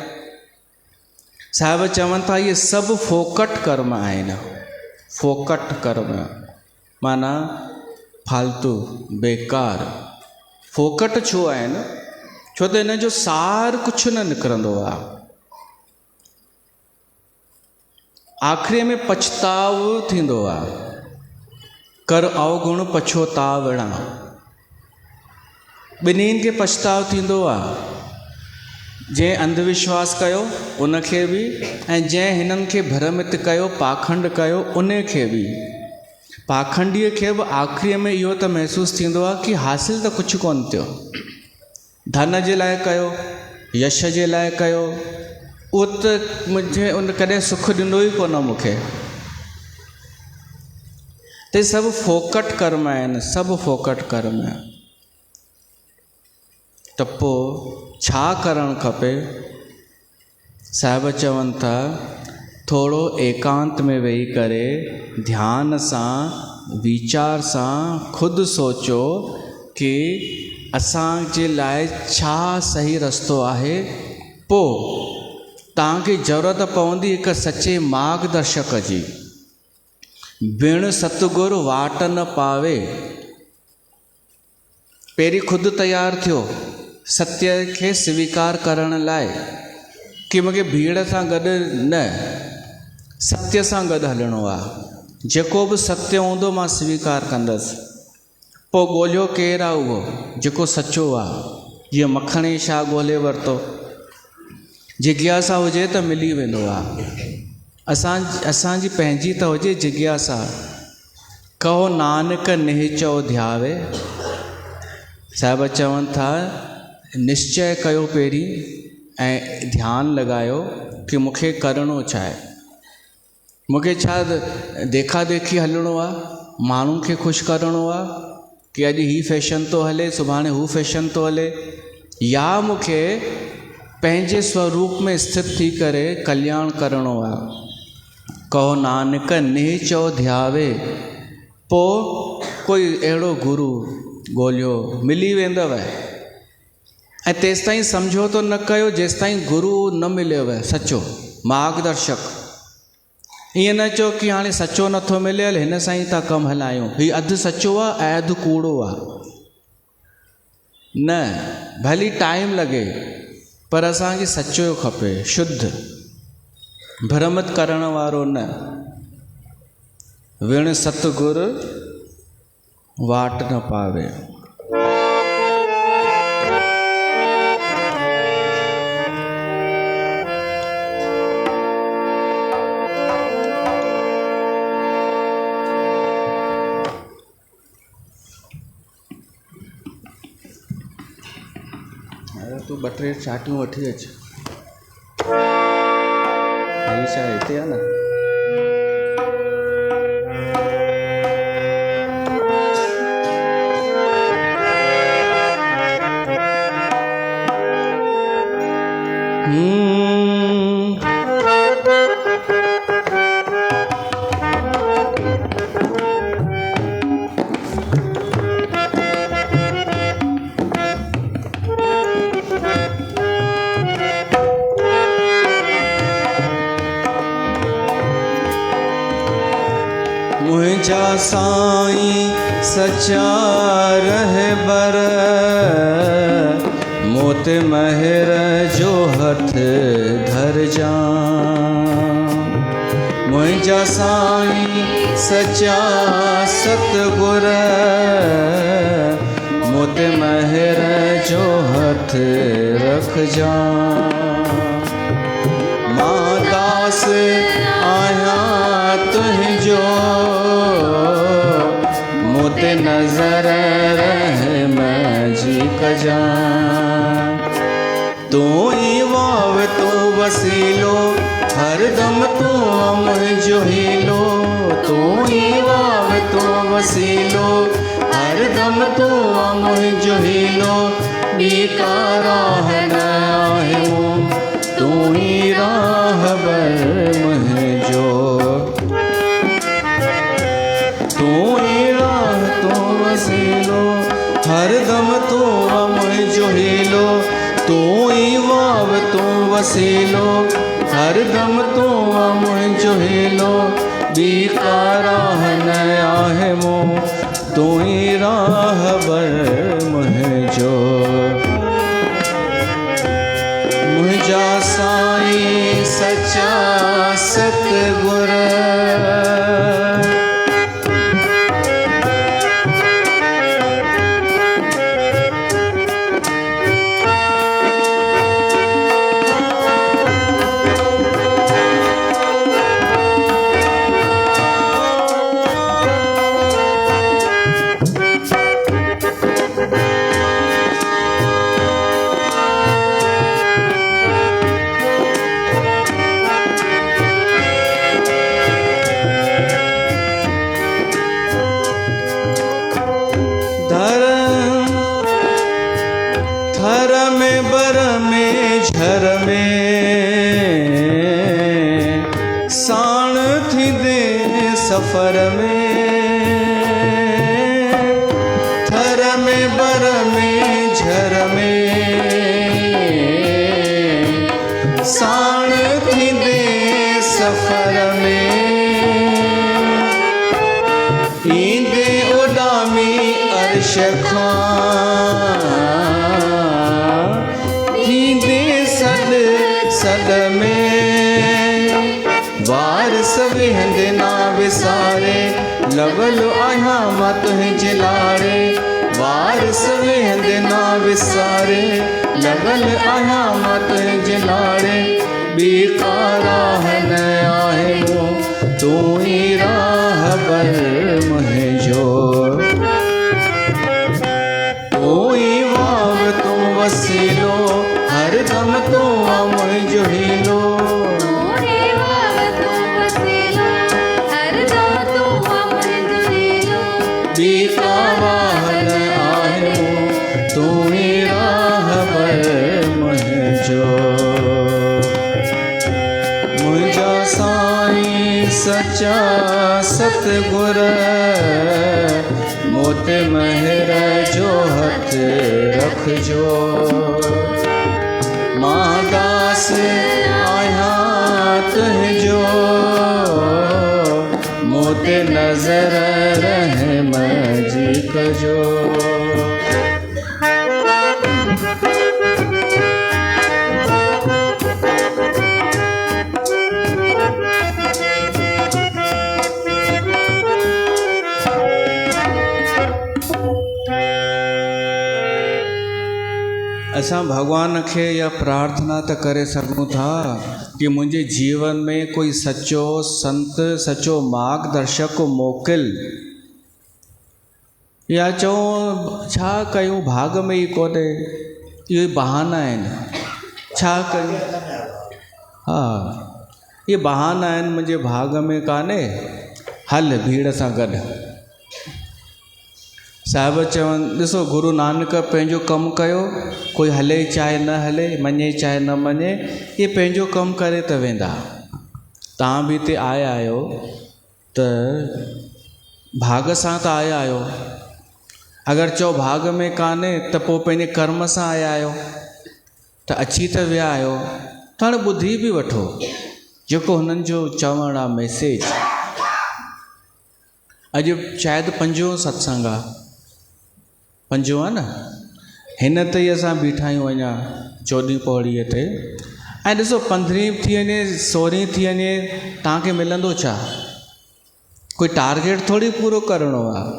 साहिब चवनि था इहे सभु फोकट कर्म आहिनि। फोकट कर्म माना फालतू, बेकार। फोकट छो आहिनि? छो त हिन जो सार कुझु न निकिरंदो आहे। आख़िरी में पछताव थींदो आहे। कर अवगुण पछोतावणा, ॿिन्हिनि खे पछताव थींदो आहे। जंहिं अंधविश्वास कयो उनखे बि, ऐं जंहिं हिननि खे भ्रमित कयो, पाखंड कयो, उन खे बि। पाखंडीअ खे बि आख़िरीअ में इहो त महसूसु थींदो आहे कि हासिल त कुझु कोन थियो। धन जे लाइ कयो, यश जे लाइ कयो, उहो त मुंहिंजे उन कॾहिं सुख ॾिनो ई कोन मूंखे। त सभु फोकट कर्म आहिनि, सभु फोकट कर्म। त पोइ छा करणु खपे? साहिब चवनि था थोरो एकांत में वेही करे ध्यान सां, वीचार सां ख़ुदि सोचो कि असांजे लाइ छा सही रस्तो आहे। पोइ तव्हांखे ज़रूरत पवंदी हिकु सचे मार्गदर्शक जी। बिन सतगुरु वाट न पावे। पहिरीं ख़ुदि तयारु थियो सत्य खे स्वीकार करण लाइ कि मूंखे भीड़ सां गॾु न, सत्य सां गॾु हलणो आहे। जेको बि सत्य हूंदो मां स्वीकार कंदसि। पोइ ॻोल्हियो केरु आहे उहो जेको सचो आहे। जीअं मखणी छा ॻोल्हे वरितो, जिज्ञासा हुजे त मिली वेंदो आहे। असांजी पंहिंजी त हुजे जिज्ञासा। कहो नानक निश्चो ध्यावे। साहिब चवनि था निश्चय कयो पहिरीं ऐं ध्यानु लॻायो कि मूंखे करिणो छा आहे। मूंखे छा देखा देखी हलणो आहे, माण्हुनि खे ख़ुशि करिणो आहे कि अॼु ही फैशन थो हले, सुभाणे हू फैशन थो हले, या मूंखे पंहिंजे स्वरूप में स्थित थी करे कल्याण करिणो आहे। कहो नानक निश्चो ध्यावे। पोइ कोई अहिड़ो गुरु ॻोल्हियो, मिली वेंदव। ऐं तेसिताईं समझोतो न कयो जेसिताईं गुरु न मिलेव सचो मार्गदर्शक। ईअं न चओ कि हाणे सचो नथो मिले, हल हिन सां ई था कमु हलायूं, हीउ अधु सचो आहे ऐं अधु कूड़ो आहे। न, भली टाइम लॻे पर असांखे सचो खपे, शुद्ध, भ्रमित करण वारो न। विण सतगुर वाट न पावे। तूं 2-3 चाटियूं वठी अच। हीअ छा हिते आहे न? मुझा साईं सच्चा रहबर, मोत महर जो हथ धर जा। मुझा साईं सच्चा सतगुर, मोत महर जो हथ रख जा। मां दास आया तुझो, मोते नजर रहम जी कजा। तू ई वाव तू वसीलो, हरदम तू मुझो हीलो। तू ई वाव तू वसीलो, हरदम तू मुझो हीलो। ॿी का राह न आहे मूं, तू ही राहबर मुझो। तू ही राह तू वसीलो, हरदम तू मुझो हीलो। तू ही वाव तू वसीलो, हरदम तू मुझो हीलो। ॿी का राह न आहे मूं, तू ही राहबर मुझो। मुझा साईं सच्चा सतगुर, थर में बर में झर में, साण थी दे सफर में। थर में बर में झर में, साण थी दे सफर में। ईंदे उॾामी अर्श खां, सद में वारस विहंदे ना विसारे। लवल आया मां तुझे लारे, दास वेंद ना विसारे, लगल आया मत जिलाड़े, बीकारा है न आहे वो, तू ही राह बर मुहे जोड़। तू ही वाव तू वसीलो, हर दम तू अमर जुहिलो। बीकारा है न आहे वो, तू ही राह बर मुहे जोड़। मुझा साईं सच्चा सतगुर, मोते महर जो हथ रखजो। मां दास आया तुझो, मोते नजर रहम जी कजो। असां भगवान खे इहा प्रार्थना त करे सघूं था कि मुंहिंजे जीवन में कोई सचो संत, सचो मार्गदर्शक मोकिल। या चऊं छा कयूं, भाग में ई कोन्हे, इहे बहाना आहिनि। छा कयूं? हा, इहे बहाना आहिनि, मुंहिंजे भाग में कान्हे, हल भीड़ सां गॾु। साहिब चवनि, ॾिसो गुरु नानक पंहिंजो कमु कयो, कोई हले चाहे न हले, मञे चाहे न मञे, इहे पंहिंजो कमु करे त वेंदा। तव्हां बि हिते आया आहियो त भाग सां त आया आहियो। अगरि चओ भाग में कान्हे त पोइ पंहिंजे कर्म सां आया आहियो, त अची त विया आहियो, त हाणे ॿुधी बि वठो जेको हुननि जो चवणु आहे मैसेज। अॼु शायदि 5हों सत्संग आहे, 5हों आहे न। हिन ते ई असां बीठा आहियूं अञा 14 पौड़ीअ ते। ऐं ॾिसो 15 थी वञे, 16 थी वञे, तव्हांखे मिलंदो छा? कोई टारगेट थोड़ी पूरो करिणो आहे।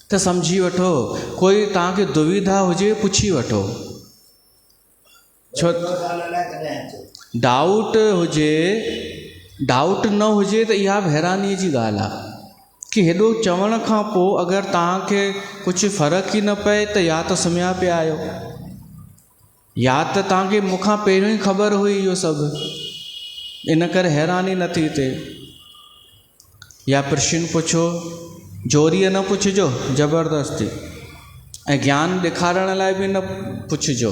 त सम्झी वठो, कोई तव्हांखे दुविधा हुजे पुछी वठो। छो डाउट हुजे, डाउट न हुजे त इहा हैरानीअ जी ॻाल्हि आहे कि हेॾो चवण खां पोइ अगरि तव्हांखे कुझु फ़र्क़ु ई न पए त या त सुम्हिया पिया आहियो, या त तव्हांखे मूंखां पहिरियों ई ख़बर हुई इहो सभु, इन करे हैरानी नथी थिए। या प्रश्न पुछो, जोरीअ न पुछिजो ज़बरदस्ती, ऐं ज्ञान ॾेखारण लाइ बि न पुछिजो,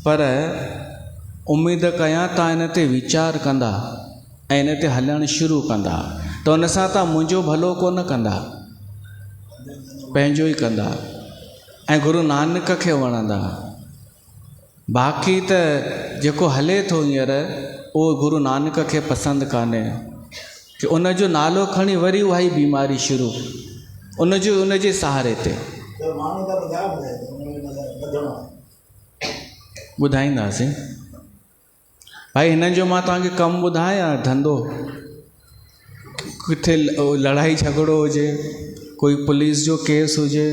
पर उमेद कयां तव्हां इन ते वीचार कंदा ऐं इन ते हलणु शुरू कंदा, त उन सां तव्हां मुंहिंजो भलो कोन कंदा, पंहिंजो ई कंदा ऐं गुरु नानक खे वणंदा। बाक़ी त जेको हले थो हींअर उहो गुरु नानक खे पसंदि कान्हे, कि उन जो नालो खणी वरी उहा ई बीमारी शुरू, उन जे सहारे ते। ॿुधाईंदासीं भाई, हिननि जो मां तव्हांखे कमु ॿुधायां, धंधो किथे लड़ाई झगड़ो हुजे, कोई पुलिस जो केस हुजे,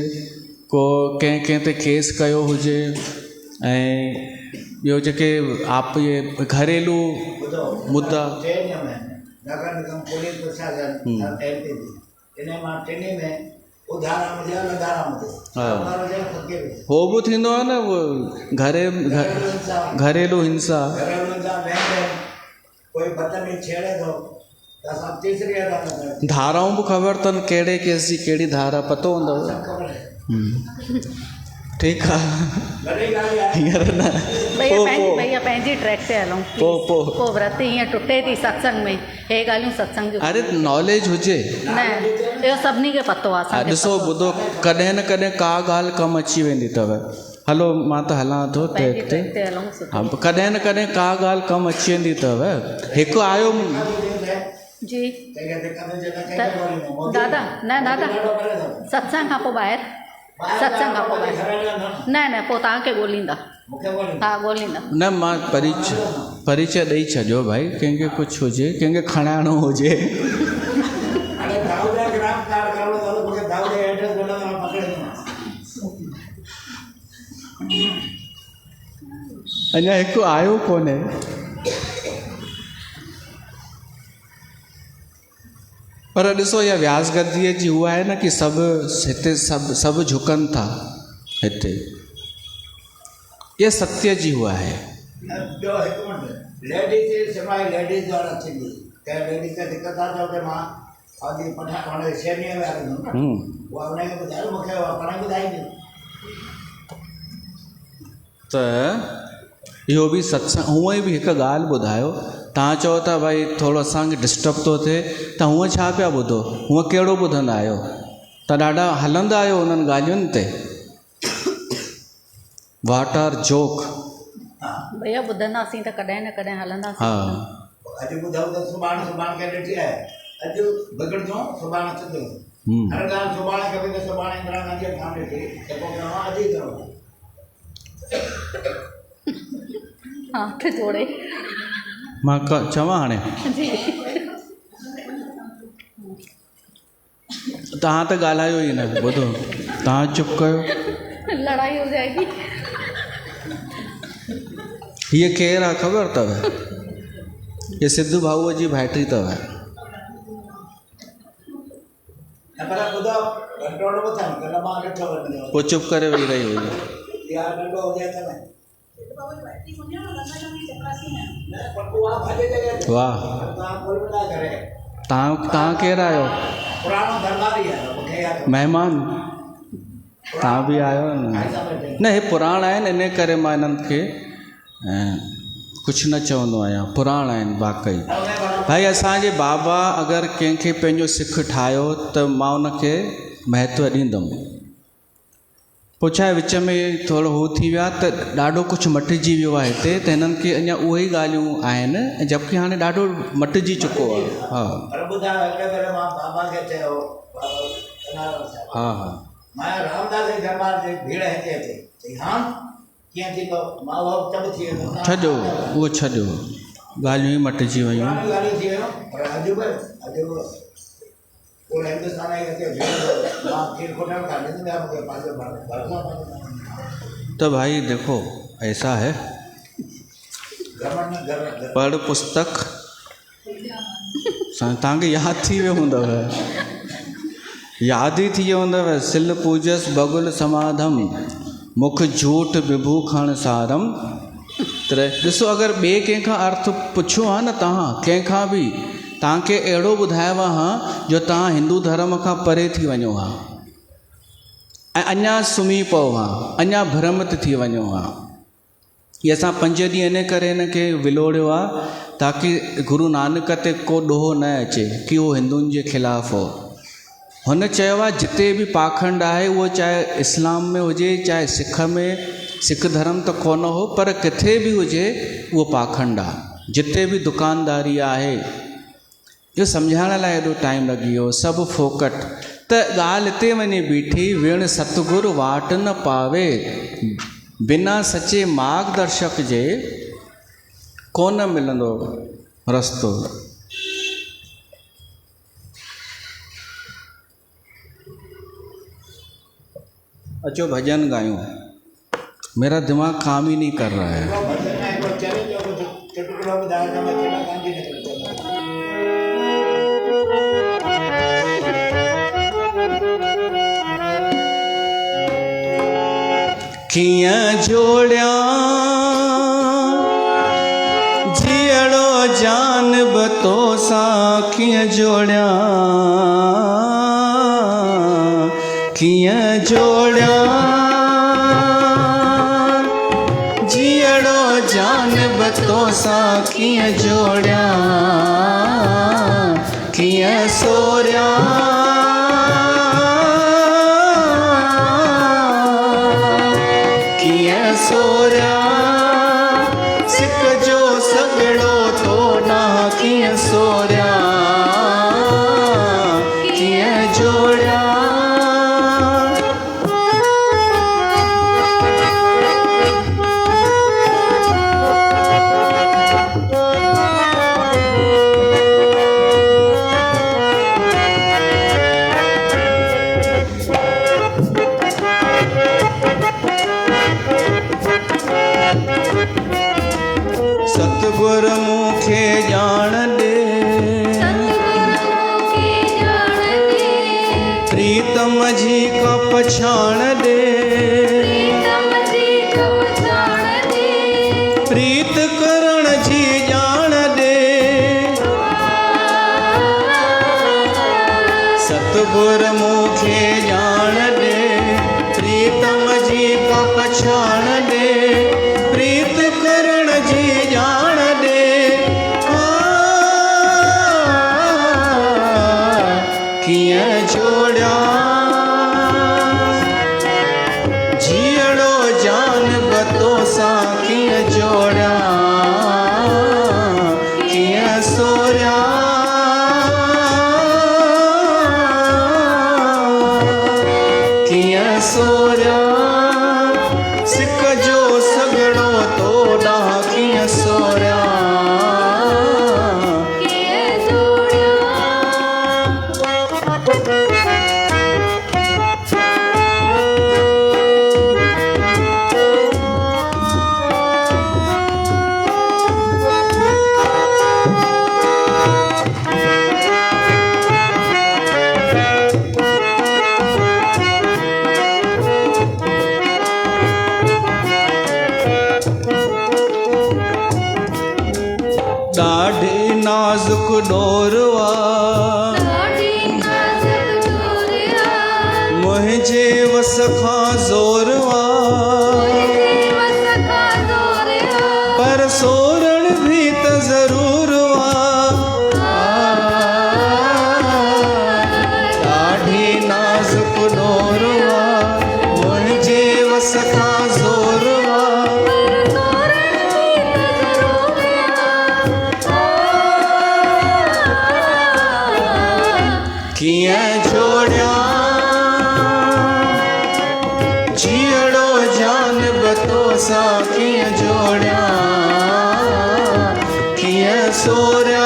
को कंहिं ते केस कयो हुजे, ऐं ॿियो जेके आप ये घरेलू मुद्दा, हो बि थींदो आहे न, वो घरेलू हिंसा। धाराऊं बि ख़बर अथनि कहिड़े केस जी कहिड़ी धारा, पतो हूंदव। ठीकु आहे, हींअर न भैया पंहिंजी ट्रैक ते हलूं। पोइ व्रत हीअं टुटे थी सत्संग में, हे ॻाल्हियूं सत्संग जो। अरे नॉलेज हुजे न, इहो सभिनी खे पतो आहे। ॾिसो ॿुधो, कॾहिं न कॾहिं का ॻाल्हि कमु अची वेंदी अथव। हलो मां त हलां थो ट्रैक ते, हा, कॾहिं न कॾहिं का ॻाल्हि कमु अची वेंदी अथव। हिकु आयो जी दादा, न दादा सत्संग खां पोइ ॿाहिरि, सत्संग खां पोइ ॿाहिरि, न पोइ तव्हांखे ॻोल्हींदा। हा ॻोल्हींदा। न मां परिचय ॾेई छॾियो भाई, कंहिंखे कुझु हुजे, कंहिंखे खणाइणो हुजे। अञा हिकु आयो कोन्हे। पर ॾिसो इहा व्यास गद्दीअ जी उहा आहे न कि सभु हिते सभु झुकनि था हिते, इहा सत्य जी उहा आहे। जो हिकु मिनट लेडीज़ सिवाइ लेडीज़ वारा थींदी कंहिं लेडीज़ खे दिक़त आहे त हुते मां आदि पठा पाण शेनीअ में हलंदुमि न, उहा हुनखे ॿुधायो मूंखे उहा पाण ॿुधाईंदी। त इहो बि सत्संग हूअं ई बि हिकु ॻाल्हि ॿुधायो, तव्हां चओ था भाई थोरो असांखे डिस्टर्ब थो थिए, त हूअं छा पिया ॿुधो, हूअं कहिड़ो ॿुधंदा आहियो, त ॾाढा हलंदा आहियो उन्हनि ॻाल्हियुनि ते। वाट आर जोक भैया ॿुधंदासीं त कॾहिं न कॾहिं हलंदासीं। हा अॼु ॿुधऊं त सुभाणे खे ॾिठी आहे, अॼु बिगड़जो सुभाणे सिधो, हर ॻाल्हि सुभाणे खे बि त सुभाणे इंदिरा गांधीअ खां ॾिठी त पोइ करिणो आहे, अॼु ई करिणो आहे। हाथ जोड़े मां चवां हाणे जी तव्हां त ॻाल्हायो ई न, ॿुधो तव्हां चुप कयो। लड़ाई हो जाएगी। हीअ केरु आहे ख़बर अथव, ये सिद्धू भाऊअ जी भाइटी अथव। पोइ चुप करे वेही रही हुई। वाह, तव्हां केरु आहियो? महिमान तव्हां बि आहियो न, हे पुराण आहिनि, इन करे मां इन्हनि खे कुझु न चवंदो आहियां, पुराण आहिनि वाक़ई। भाई असांजे बाबा अगरि कंहिंखे पंहिंजो सिख ठाहियो त मां उनखे महत्व ॾींदुमि। पोइ छा विच में थोरो हू थी विया त ॾाढो कुझु मटिजी वियो आहे हिते, त हिननि खे अञा उहे ई ॻाल्हियूं आहिनि, जबकि हाणे ॾाढो मटिजी चुको आहे। हा हा हा छॾियो उहो, छॾियो ॻाल्हियूं ई मटिजी वयूं। तो भाई देखो ऐसा है, पढ़ पुस्तक तव्हांखे यादि थी वियो हूंदव, यादि ई थी वियो हूंदव। सिल पूजस बगुल समाधम मुख झूठ विभू खण सारम। त ॾिसो अगरि ॿिए कंहिंखां अर्थ पुछियो आहे न, तव्हां कंहिंखां बि तव्हांखे अहिड़ो ॿुधायो आहे हा जो तव्हां हिंदू धर्म खां परे थी वञो हा, ऐं अञा सुम्ही पओ हा, अञा भ्रमित थी वञो हा। इहे असां 5 ॾींहं इन करे हिन खे विलोड़ियो आहे ताकी गुरु नानक ते को ॾोहो न अचे कि उहो हिंदुनि जे ख़िलाफ़ु हो। हुन चयो आहे जिते बि पाखंड आहे उहो चाहे इस्लाम में हुजे चाहे सिख में, सिख धर्म त कोन हो पर किथे बि हुजे उहो पाखंड आहे। जिते बि दुकानदारी आहे, इहो सम्झाइण लाइ एॾो टाइम लॻी वियो, सभु फोकट। त ॻाल्हि हिते वञी बीठी, विण सतगुरु वाट न पावे, बिना सचे मार्गदर्शक जे कोन मिलंदो रस्तो। अचो भजन गायूं, मेरा दिमाग काम ही नहीं कर रहा है। कियां जोड़िया जियड़ो जान बतो सा, कियां जोड़िया कियां जोड़िया जियड़ो जान बतो सा, कियां जोड़िया कियां सोरिया कियां सोरिया सिक जो सगड़ो थो ना, कियां सोरिया कियां जोड़िया। गुरमुखे जान दे, प्रीतम जी का पछाण दे, प्रीत करण जी जान दे। किया जोड़ा जीअड़ो जान बतो सा किया जोड़ा, किया सोया किया सोया, सिक जो सगड़ो तोड़ा किया सोया। ॾाढी नाज़ुक डोरवा मुंहिंजे वस खां ज़ोरवा, पर सोरण भी त ज़रूर वा। ॾाढी नाज़ुक डोरवा मुंहिंजे वस खां ज़ोरवा, किया जोड़ा जीअड़ो जान बतो सा किया जोड़ा, किया सोरा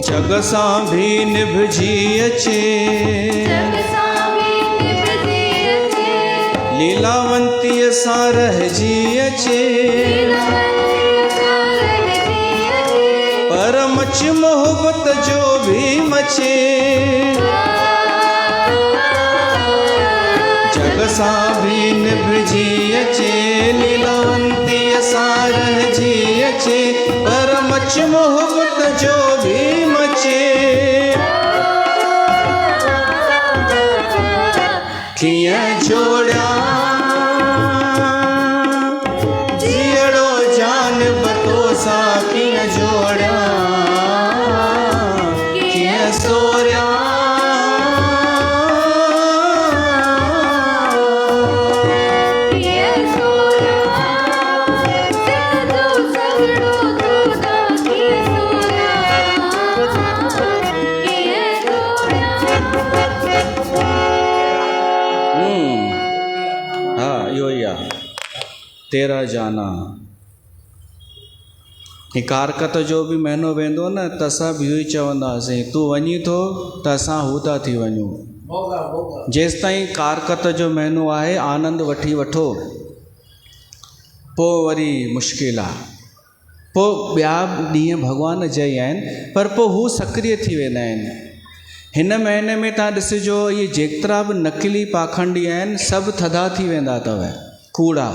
जग सां भी निभजी अचे, लीलावंतीअ सां रहजी अचे, पर मच मोहब्बत जो भी मचे। जग सां भी निभजी अचे, लीलावंतीअ सां रहजी अचे, पर मच मोहब्बत जो भी मचे। किया जोड़ा जीअड़ो जान बतो सा किया जोड़ा, किया सोरिया तेरा जाना। ही कारकत जो भी महीनो वेंदो न त असां बि इहो ई चवंदासीं, तूं वञी थो त असां हू था थी वञूं। जेसि ताईं कारकत जो महीनो आहे आनंद वठी वठो, पोइ वरी मुश्किल आहे। पोइ ॿिया ॾींहं भॻवान जा ई आहिनि, पर पोइ हू सक्रिय थी वेंदा आहिनि। हिन महीने में तव्हां ॾिसिजो, इहे जेतिरा बि नकली पाखंडी आहिनि सभु थधा थी वेंदा अथव, कूड़ा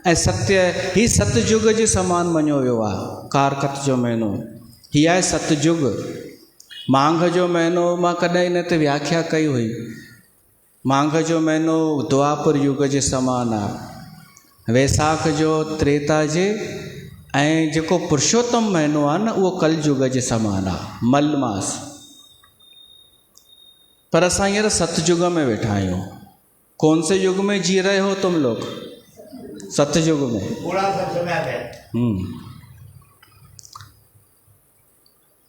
ऐं सत्य। ही सतयुग जे समान मञियो वियो आहे कारकत जो महीनो। हीअ आहे सतयुग। मांघ जो महीनो मां कॾहिं इन ते व्याख्या कई हुई, मांघ जो महीनो द्वापर युग जे समान आहे, वैसाख जो त्रेता जे, ऐं जेको पुरुषोत्तम महीनो आहे न उहो कलयुग जे समान आहे, मलमास। पर असां हींअर सतयुग में वेठा आहियूं। कौन से युग में जी रहे हो तुम लोग? सतयुग में।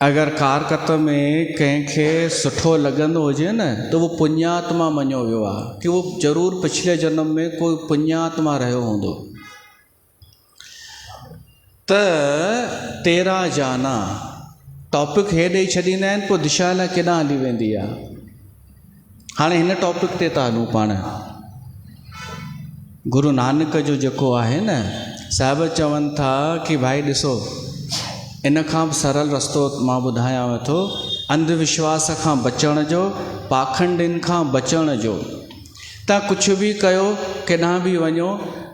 अगर कारकत में कंहिंखे सुठो लॻंदो हुजे न त उहो पुण्यात्मा मञियो वियो आहे कि उहो ज़रूरु पिछले जन्म में कोई पुण्यात्मा रहियो हूंदो। त तेरा जाना टॉपिक हे ॾेई छॾींदा आहिनि, पोइ दिशा लाइ केॾांहुं हली वेंदी आहे। हाणे हिन टॉपिक ते था हलूं पाण। गुरु नानक जो जेको आहे न, साहिब चवनि था कि भाई ॾिसो, इन खां बि सरल रस्तो मां ॿुधायांव थो, अंधविश्वास खां बचण जो, पाखंडिन खां बचण जो। तव्हां कुझु बि कयो, केॾांहुं बि वञो,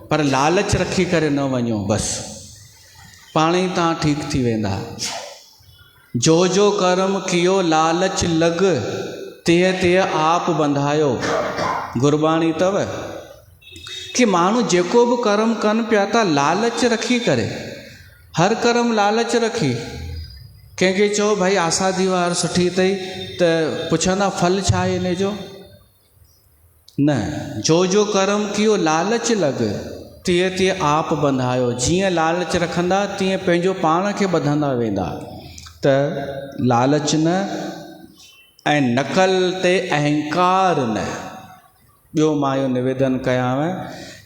पर लालच रखी करे न वञो, बसि पाण ई तव्हां ठीकु थी वेंदा। जो जो कर्म कियो लालच लॻ, तीअं तीअं आप बंधायो। गुरबाणी अथव कि माण्हू जेको बि कर्म कनि पिया था लालच रखी करे, हर कर्म लालच रखी। कंहिंखे चओ भाई आसादी वार सुठी अथई त पुछंदा फल छा आहे इन जो? न, जो जो कर्म कियो लालच लॻ, तीअं तीअं आप बंधायो। जीअं लालच रखंदा तीअं पंहिंजो पाण खे ॿधंदा वेंदा। त लालच न, ऐं नकल ते अहंकार न। ॿियो मां इहो निवेदन कयांव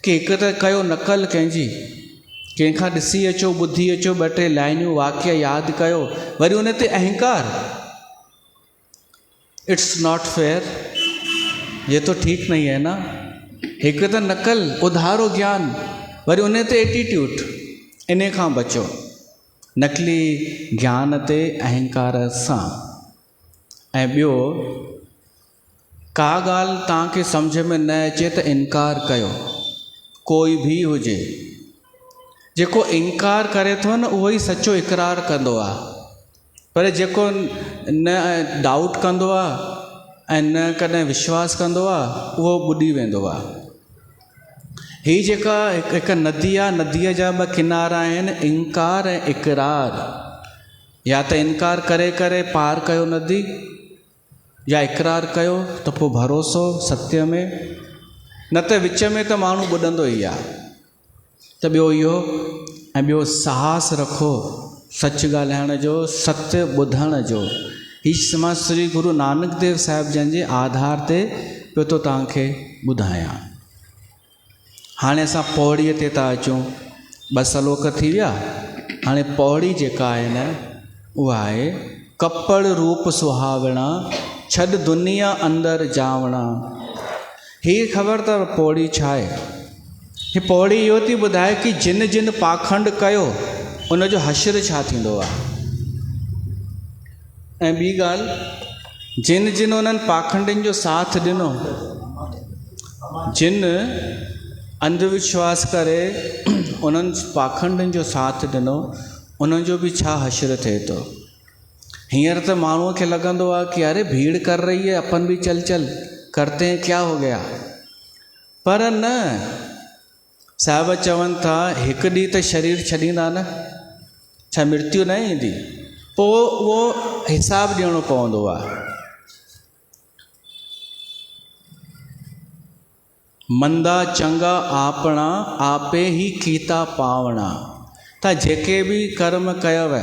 कि हिकु त कयो नकल कंहिंजी, कंहिंखां ॾिसी अचो, ॿुधी अचो, ॿ टे लाइनियूं वाक्य यादि कयो, वरी उन ते अहंकार। इट्स नॉट फेयर, ये तो ठीक नहीं है ना। हिकु त नकल, उधारो ज्ञान, वरी उन ते एटीट्यूड। इन खां बचो, नकली ज्ञान ते अहंकार सां। ऐं ॿियो, का ॻाल्हि तव्हांखे सम्झ में न अचे त इनकार कयो, कोई बि हुजे। जेको इनकार करे थो न, उहो ई सचो इक़रार कंदो आहे। पर जेको न डाउट कंदो आहे ऐं न कॾहिं विश्वास कंदो आहे, उहो ॿुॾी वेंदो आहे। हीअ जेका हिकु नदी आहे, नदीअ जा ॿ किनारा आहिनि, इनकार ऐं इक़रार। या त इनकार करे करे पार कयो नदी, या इक़रार कयो त पोइ भरोसो सत्य में, न त विच में त माण्हू ॿुॾंदो ई आहे। त ॿियो इहो, ऐं ॿियो साहस रखो सच ॻाल्हाइण जो, सत्य ॿुधण जो। हीअ मां श्री गुरु नानक देव साहिब जन जे आधार ते पियो थो तव्हांखे ॿुधायां। हाणे असां पौड़ीअ ते था अचूं, 2 श्लोक थी विया। हाणे पौड़ी जेका आहे न, उहा आहे कपड़ रूप सुहावणा, छॾ दुनिया अंदरि जावणा। हीअ ख़बर अथव पौड़ी छा आहे? हीअ पौड़ी इहो थी ॿुधाए कि जिन जिन पाखंड कयो उनजो हश्र छा थींदो आहे। ऐं ॿी ॻाल्हि, जिन जिन उन्हनि पाखंडनि जो साथ ॾिनो, जिन अंधविश्वास करे उन्हनि पाखंडनि जो साथ ॾिनो, उन्हनि जो बि छा हश्र थिए थो। हींअर त माण्हूअ खे लॻंदो आहे कि अरे भीड़ कर रही है, अपन भी चल चल करते हैं, क्या हो गया। पर न, साहिब चवनि था हिकु ॾींहुं त शरीर छॾींदा न, छा मृत्यु न ईंदी, पोइ उहो हिसाबु ॾियणो पवंदो आहे। मंदा चंगा आपणा, आपे ही कीता पावणा। त जेके बि कर्म कयव,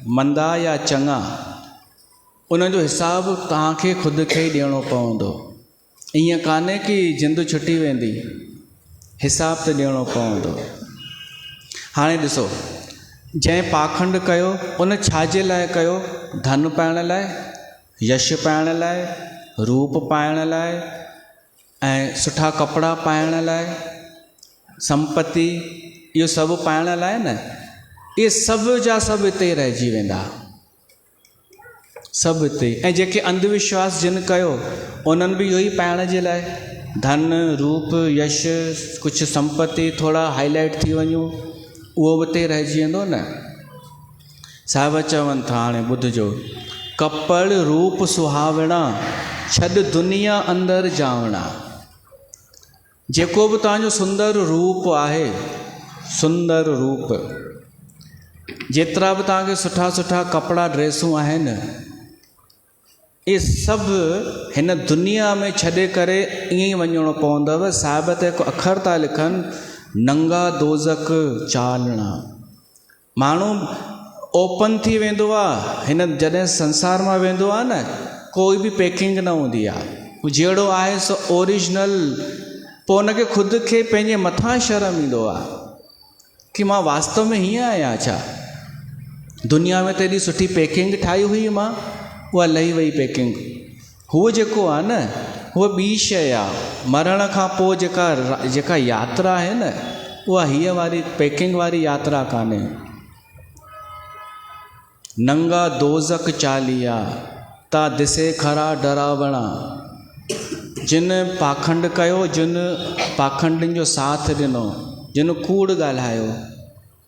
मंदा या चङा, उनजो हिसाबु तव्हांखे ख़ुदि खे ई ॾियणो पवंदो। ईअं कान्हे कि जिंदु छुटी वेंदी, हिसाबु त ॾियणो पवंदो। हाणे ॾिसो, जंहिं पाखंड कयो उन छाजे लाइ कयो? धन पाइण लाइ, यश पाइण लाइ, रूप पाइण लाइ, ऐं सुठा कपिड़ा पाइण लाइ, संपत्ति, इहो सभु पाइण लाइ न। इहे सभु जा सभु हिते ई रहिजी वेंदा, सभु हिते। ऐं जेके अंधविश्वास जिन कयो उन्हनि बि इहो ई पाइण जे लाइ, धन, रूप, यश, कुझु संपत्ति थोड़ा हाईलाइट थी वञूं, उहो बि हिते रहिजी वेंदो न। साहिब चवनि था, हाणे ॿुधिजो, कपड़ रूप सुहावणा, छॾ दुनिया अंदरि जावणा। जेको बि तव्हांजो सुंदर रूप आहे, सुंदर रूप, जेतिरा बि तव्हांखे सुठा सुठा कपिड़ा ड्रेसूं आहिनि, इहे सभु हिन दुनिया में छॾे करे ईअं ई वञिणो पवंदव। साहिब त हिकु अखर था लिखनि, नंगा दोज़क चालणा। माण्हू ओपन थी वेंदो आहे, हिन जॾहिं संसार मां वेंदो आहे न, कोई बि पैकिंग न हूंदी आहे, जहिड़ो आहे सो ओरिजिनल। पोइ उनखे ख़ुदि खे पंहिंजे मथां शर्म ईंदो आहे कि मां वास्तव में हीअं आहियां छा। दुनिया में त एॾी सुठी पैकिंग ठाही हुई मां, उहा लही वई पैकिंग। हूअ जेको आहे न, उहा ॿी शइ आहे। मरण खां पोइ जेका यात्रा आहे न, उहा हीअ वारी पैकिंग वारी यात्रा कान्हे। नंगा दोज़क चालिया ता दिसे खरा डरावणा, जिन पाखंड कयो, जिन पाखंडनि जो साथ ॾिनो, जिन कूड़ ॻाल्हायो।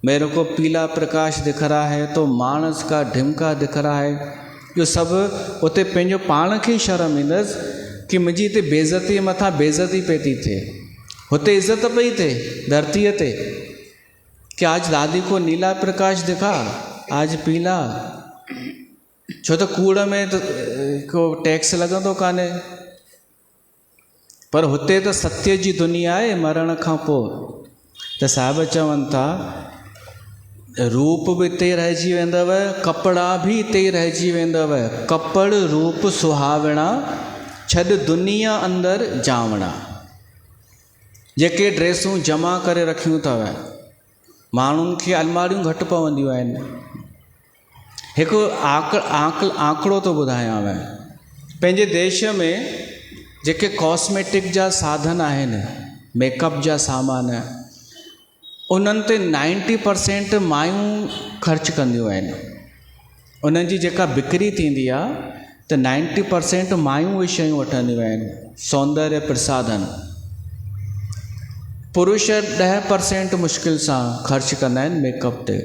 मेरे को पीला प्रकाश दिख रहा है तो मानस का ढिमका दिख रहा है। इहो सभु उते पंहिंजो पाण खे शर्म ईंदसि कि मुंहिंजी हिते बेइज़ती मथां बेइज़ती पई थी थिए। हुते इज़त पई थिए धरतीअ ते कि आज दादी को नीला प्रकाश दिखा, आज पीला। छो त कूड़ में त को टैक्स लॻंदो कान्हे, पर हुते त सत्य जी दुनिया आहे मरण खां पोइ। त साहिब चवनि था रूप बि हिते रहिजी वेंदव, कपिड़ा बि हिते ई रहिजी वेंदव। कपड़ रूप सुहावणा, छॾ दुनिया अंदरि जावणा। जेके ड्रेसूं जमा करे रखियूं अथव, माण्हुनि खे अलमारियूं घटि पवंदियूं आहिनि। हिकु आंकड़ो थो ॿुधायांव, पंहिंजे देश में जेके कॉस्मेटिक जा साधन आहिनि, मेकअप जा सामान, उन्हनि ते 90% मायूं ख़र्च कंदियूं आहिनि। उन्हनि जी जेका बिक्री थींदी आहे त 90% मायूं उहे शयूं वठंदियूं आहिनि, सौंदर्य प्रसाधन। पुरुष 10% मुश्किल सां ख़र्च कंदा आहिनि मेकअप ते।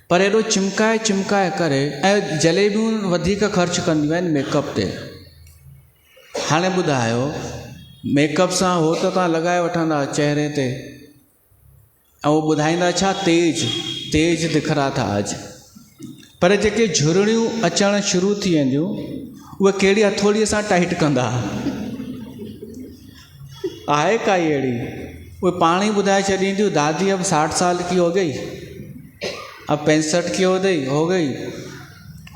पर एॾो चिमकाए करे ऐं जलेबियूं वधीक ख़र्च कंदियूं आहिनि मेकअप ते। हाणे ॿुधायो, मेकअप सां हो त तव्हां लॻाए वठंदा चहिरे ते, ऐं उहो ॿुधाईंदा छा तेज दिख रहा था आज। पर जेके झुरड़ियूं अचणु शुरू थी वेंदियूं, उहे कहिड़ी हथोड़ीअ सां टाइट कंदा, आहे काई अहिड़ी? उहे पाण ई ॿुधाए छॾींदियूं, दादी अब 60 साल की हो गई, अब 65 की हो गई।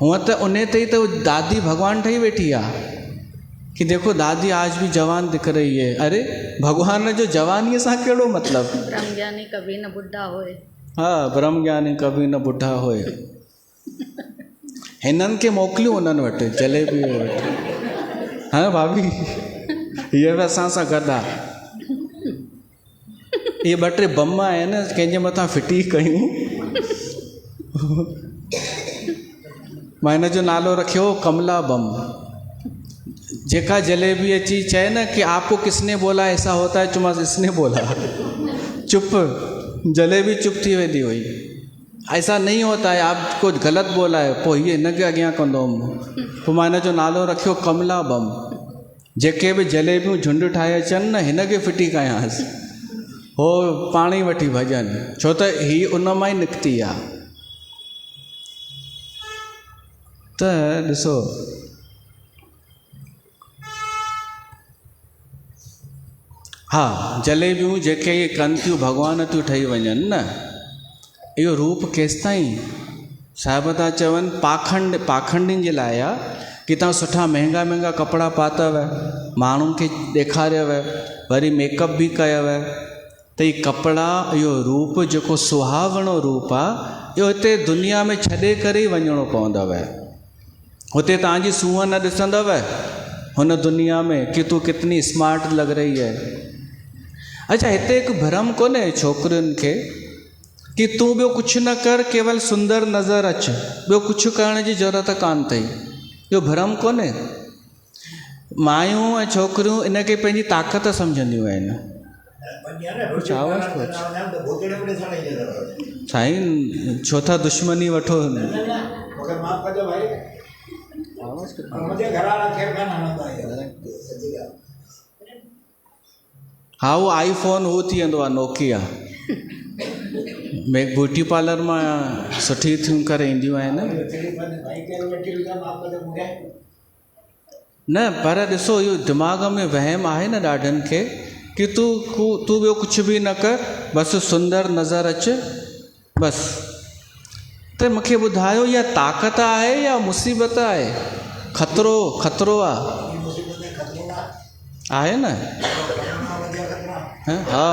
हुअं त उन ते ई त दादी भगवान ठही वेठी आहे कि देखो दादी आज भी जवान दिख रही है। अरे भगवान जो जवानीअ सां कहिड़ो मतिलबु? ब्रह्मज्ञानी कभी न बुढ़ा होए। हा, ब्रह्मज्ञानी कभी न बुढ़ा होए। हिननि खे मोकिलियूं उन्हनि वटि, जलेबी वटि। हा भाभी, हीअ बि असां सां गॾु आहे। इहे 2-3 बम आहिनि, कंहिंजे मथां फिटी कयूं। मां हिन जो नालो रखियो कमला बम। जेका जलेबी अची चए न कि आपको किसने बोला ऐसा होता है, चुमास इसने बोला। चुप, जलेबी चुप थी वेंदी हुई। ऐसा नहीं होता है, आप कुछ गलत बोला है, पोइ हीअ हिनखे अॻियां कंदोमि। पोइ मां हिन जो नालो रखियो कमला बम। जेके बि जलेबियूं झुंड ठाहे अचनि न, हिनखे फिटी कयांसि, हो पाण ई वठी भॼनि, छो त हीअ उन मां ई निकिती आहे। त ॾिसो, हा, जलेबियूं जेके इहे कनि थियूं, भॻवान थियूं ठही वञनि न, इहो रूप केसिताईं? साहिब था चवनि पाखंडियुनि जे लाइ आहे कि तव्हां सुठा महांगा कपिड़ा पातव, माण्हुनि खे ॾेखारियव, वरी मेकअप बि कयव, त इहे कपिड़ा, इहो रूप जेको सुहावणो रूप आहे, इहो हिते दुनिया में छॾे करे ई वञिणो पवंदव। हुते तव्हांजी सूंहं न ॾिसंदव हुन दुनिया में कि तूं कितनी स्मार्ट लॻ रही है। अच्छा, हिते हिकु भ्रम कोन्हे छोकिरियुनि खे कि तूं ॿियो कुझु न कर, केवल सुंदर नज़र अच, ॿियो कुझु करण जी ज़रूरत कान अथई। इहो भ्रम कोन्हे। मायूं ऐं छोकिरियूं इनखे पंहिंजी ताक़त सम्झंदियूं आहिनि। साईं, छो था दुश्मनी वठो? हा, उहो आईफोन हू थी वेंदो आहे, नोकिया। ब्यूटी पार्लर मां सुठी थियूं करे ईंदियूं आहिनि न। पर ॾिसो, इहो दिमाग़ में वहम आहे न ॾाढनि खे कि तूं ॿियो कुझु बि न कर, बसि सुंदर नज़र अच, बसि। त मूंखे ॿुधायो, इहा ताक़त आहे या मुसीबत आहे? खतरो आहे न। हा,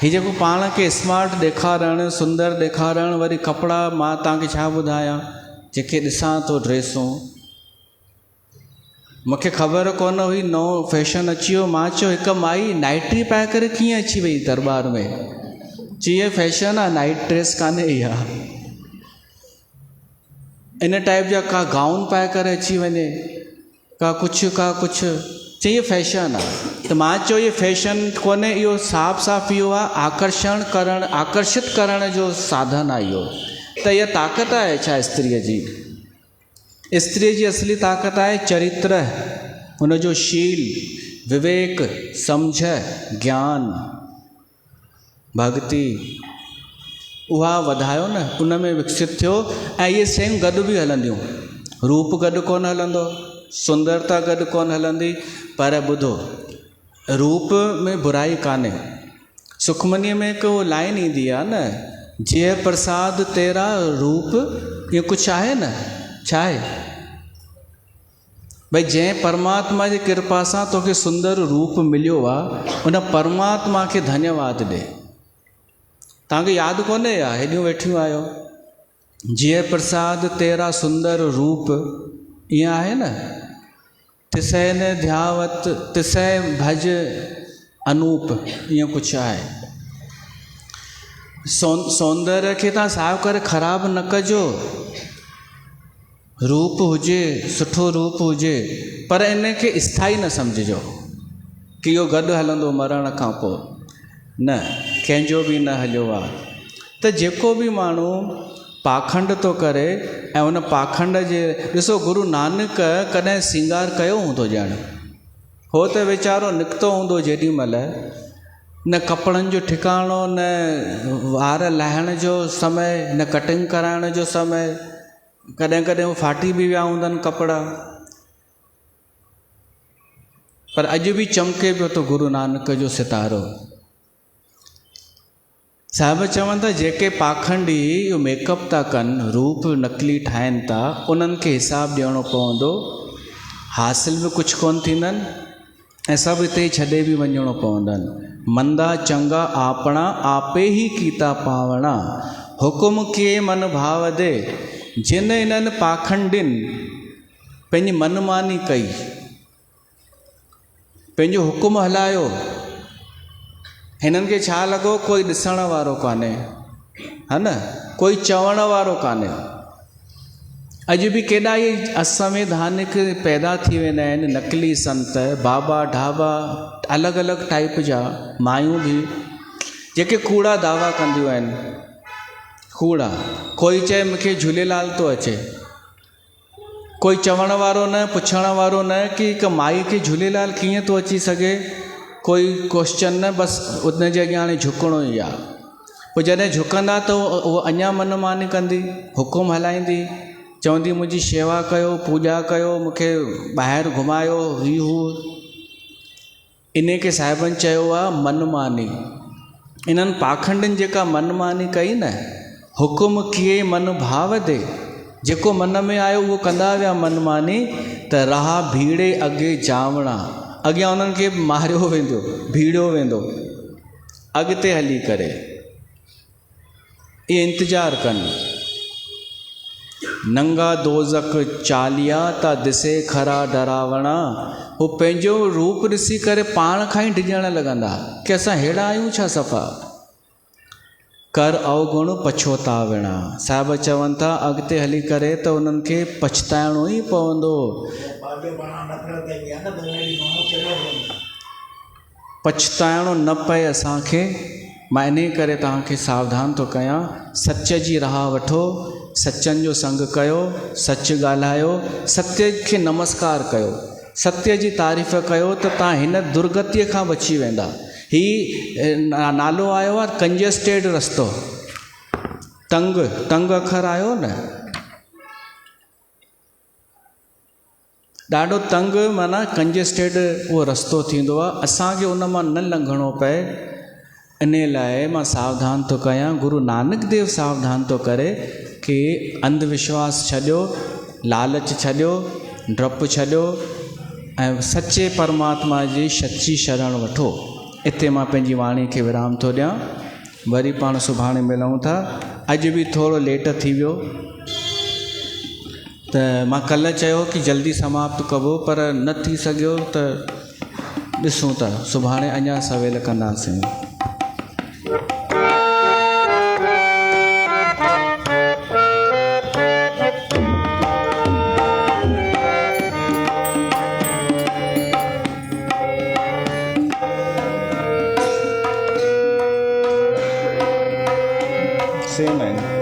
ही जेको पाण खे स्मार्ट ॾेखारणु सुंदर ॾेखारणु वरी कपिड़ा मां तव्हांखे छा ॿुधायां जेके ॾिसां थो ड्रेसूं मूंखे ख़बर कोन हुई नओं फैशन अची वियो मां चयो हिकु माई नाइटी पाए करे कीअं अची वई दरबार में चई फैशन आहे नाइट ड्रेस कान्हे इहा इन टाइप जा का गाउन पाए करे अची वञे का कुझु चई फैशन आहे त मां चयो इहो फैशन कोन्हे इहो साफ़ साफ़ इहो आहे आकर्षित करण जो साधन आहे इहो त इहा ताक़त आहे छा स्त्रीअ जी असली ताक़त आहे चरित्र हुनजो शील विवेक सम्झ ज्ञान भक्ति उहा वधायो न उन में विकसित थियो ऐं इहे शयूं गॾु बि हलंदियूं रूप गॾु कोन हलंदो सुंदरता गॾु कोन हलंदी पर ॿुधो रूप में बुराई कान्हे सुखमनीअ में हिकु लाइन ईंदी आहे न जीअ प्रसाद तेरा रूप इहो कुझु आहे न छा आहे भई जंहिं परमात्मा जी कृपा सां तोखे सुंदर रूप मिलियो आहे उन परमात्मा खे धन्यवाद ॾे तव्हांखे यादि कोन्हे या हेॾियूं वेठियूं आहियो जीअ प्रसाद तेरा सुंदर रूप ईअं आहे न तिसै न ध्यावत तिसै भज अनूप ईअं कुझु आहे सौंदर्य खे तव्हां साफ़ करे ख़राबु न कजो रूप हुजे सुठो रूप हुजे पर इन खे स्थाई न सम्झिजो कि इहो गॾु हलंदो मरण खां पोइ न कंहिंजो बि न हलियो आहे त जेको बि माण्हू पाखंड थो करे ऐं उन पाखंड जे ॾिसो गुरु नानक कॾहिं सिंगार कयो हूंदो ॼण हो त वीचारो निकितो हूंदो जेॾी महिल न कपिड़नि जो ठिकाणो न वार लाहिण जो समय न कटिंग कराइण जो समय कॾहिं कॾहिं हू फाटी बि विया हूंदनि कपिड़ा पर अॼु बि चमके पियो थो गुरु नानक जो सितारो साहिब चवनि था जेके पाखंडी इहो मेकअप था कनि रूप नकली ठाहिनि था उन्हनि खे हिसाबु ॾियणो पवंदो हासिल बि कुझु कोन थींदनि ऐं सभु हिते ई छॾे बि वञिणो पवंदनि मंदा चंगा आपणा आपे ई कीता पावणा हुकुम कीअं मन भाव दे जिन इन्हनि पाखंडिन पंहिंजी मनमानी कई पंहिंजो हुकुम हलायो हिननि खे छा लॻो कोई ॾिसण वारो कान्हे है न कोई चवण वारो कान्हे अॼु बि केॾा ई असंवैधानिक पैदा थी वेंदा आहिनि नकली संत बाबा ढाबा अलॻि अलॻि टाइप जा मायूं बि जेके कूड़ा दावा कंदियूं आहिनि कूड़ा कोई चए मूंखे झूलेलाल थो अचे कोई चवण वारो न पुछण वारो न कि हिकु माई खे झूलेलाल कीअं थो अची सघे कोई क्वेश्चन न बसि उन जे अॻियां हाणे झुकणो ई आहे पोइ जॾहिं झुकंदा त उहो अञा मनमानी कंदी हुकुम हलाईंदी चवंदी मुंहिंजी शेवा कयो पूॼा कयो मूंखे ॿाहिरि घुमायो ही हू इन खे साहिबनि चयो आहे मनमानी इन्हनि पाखंडनि जेका मनमानी कई न हुकुम कीअं मन भाव दे जेको मन में आयो उहो कंदा विया मनमानी त रहा भीड़े अॻे जावणा अॻियां उन्हनि खे मारियो वेंदो भीड़ियो वेंदो अॻिते हली करे इहे इंतज़ारु कनि नंगा दोज़क चालिया ता दिसे खरा डरावणा हू पंहिंजो रूप ॾिसी करे पाण खां ई डिॼणु लॻंदा की असां अहिड़ा आहियूं छा सफ़ा कर अवगुण पछोतावणा साहिब चवनि था अॻिते हली करे त उन्हनि खे पछताइणो ई पवंदो पछताइणो न पए असांखे मां इन करे तव्हांखे सावधान थो कयां सच जी राह वठो सचनि जो संग कयो सच ॻाल्हायो सत्य खे नमस्कार कयो सत्य जी तारीफ़ कयो त तव्हां हिन दुर्गतीअ खां बची वेंदा ही नालो आयो आहे कंजस्टेड रस्तो तंग अखर आयो न ॾाढो तंग माना कंजस्टेड उहो रस्तो थींदो आहे असांखे उन मां न लंघणो पए इन लाइ मां सावधान थो कयां गुरु नानक देव सावधान थो करे कि अंधविश्वास छॾियो लालच छॾियो डपु छॾियो ऐं सचे परमात्मा जी सची शरण वठो इते मां पंहिंजी वाणी खे विराम थो ॾियां। वरी पाण सुभाणे मिलूं था। अॼु बि थोरो लेट थी वियो, त मां कल्ह चयो कि जल्दी समाप्त कबो, पर न थी सघियो, त ॾिसूं था सुभाणे अञा सवेल कंदासीं। सेम है।